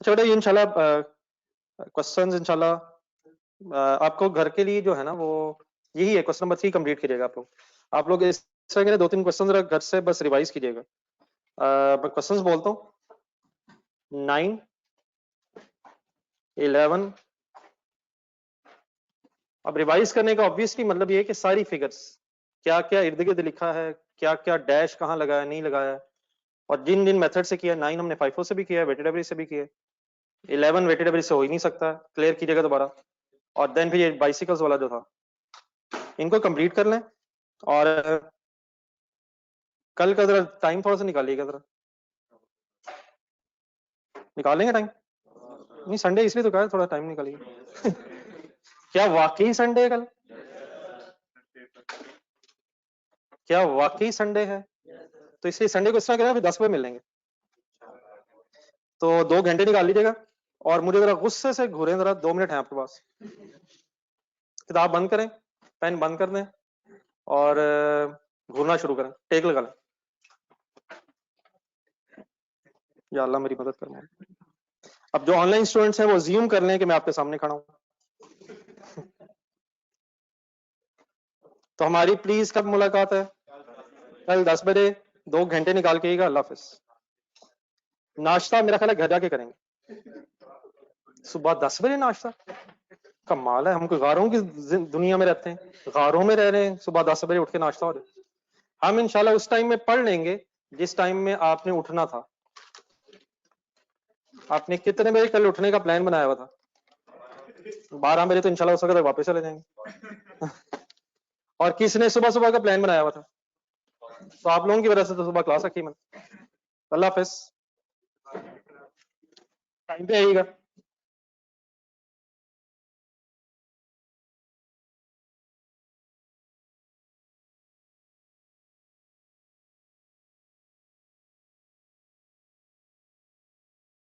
अच्छा बेटा, ये इंशाल्लाह क्वेश्चंस इंशाल्लाह आपको घर के लिए जो है ना वो यही है, क्वेश्चन नंबर 3 कंप्लीट कीजिएगा आप लोग। आप लोग इस तरह के 2-3 क्वेश्चन जरा घर से बस रिवाइज कीजिएगा। मैं क्वेश्चंस बोलता हूँ। 9, 11। अब रिवाइज करने का ऑब्वियसली मतलब ये है कि सारी फिगर्स क्या क्या इर्द गिर्द लिखा है, क्या क्या डैश कहाँ लगाया नहीं लगाया, और जिन जिन मेथड से किया। 9 हमने 5 से भी किया है, वेटेड एवरेज से भी किया है। 11 वेटेड एवरेज से हो ही नहीं सकता, क्लियर कीजिएगा दोबारा। और देन फिर ये बाइसिकल्स वाला जो था, इनको कंप्लीट कर लें। और कल का जरा टाइम थोड़ा सा निकालिएगा, जरा निकालेंगे टाइम? नहीं, संडे इसलिए तो कहा है थोड़ा टाइम निकालिए। क्या वाकई संडे है कल? क्या वाकई संडे है? तो इसलिए संडे को इस तरह करें, फिर 10 बजे मिल लेंगे। तो 2 घंटे निकाल लीजिएगा और मुझे जरा गुस्से से घूरें, जरा 2 मिनट है आपके पास। किताब बंद करें, पेन बंद कर दें और घूरना शुरू करें, टेक लगा लें। या अल्लाह मेरी मदद करना। अब जो ऑनलाइन स्टूडेंट्स हैं वो ज्यूम कर लें कि मैं आपके सामने खड़ा हूं। तो हमारी प्लीज कब मुलाकात है? कल 10 बजे, 2 घंटे निकाल के आइएगा। अल्लाह हाफिज। नाश्ता मेरा ख्याल है घर जाके करेंगे। सुबह 10 बजे नाश्ता? कमाल है, हम कोई गारों की दुनिया में रहते हैं, गारों में रह रहे हैं, सुबह 10 बजे उठ के नाश्ता हो रहा है। हम इंशाल्लाह उस टाइम में पढ़ लेंगे जिस टाइम में आपने उठना था। आपने कितने बजे कल उठने का प्लान बनाया हुआ था? 12 बजे, तो इंशाल्लाह उस वक्त वापस चले जाएंगे। और किसने सुबह सुबह का प्लान बनाया हुआ था? तो आप लोगों की वजह से तो सुबह क्लास रखी मैंने। अल्लाह हाफिज, टाइम पे आइएगा।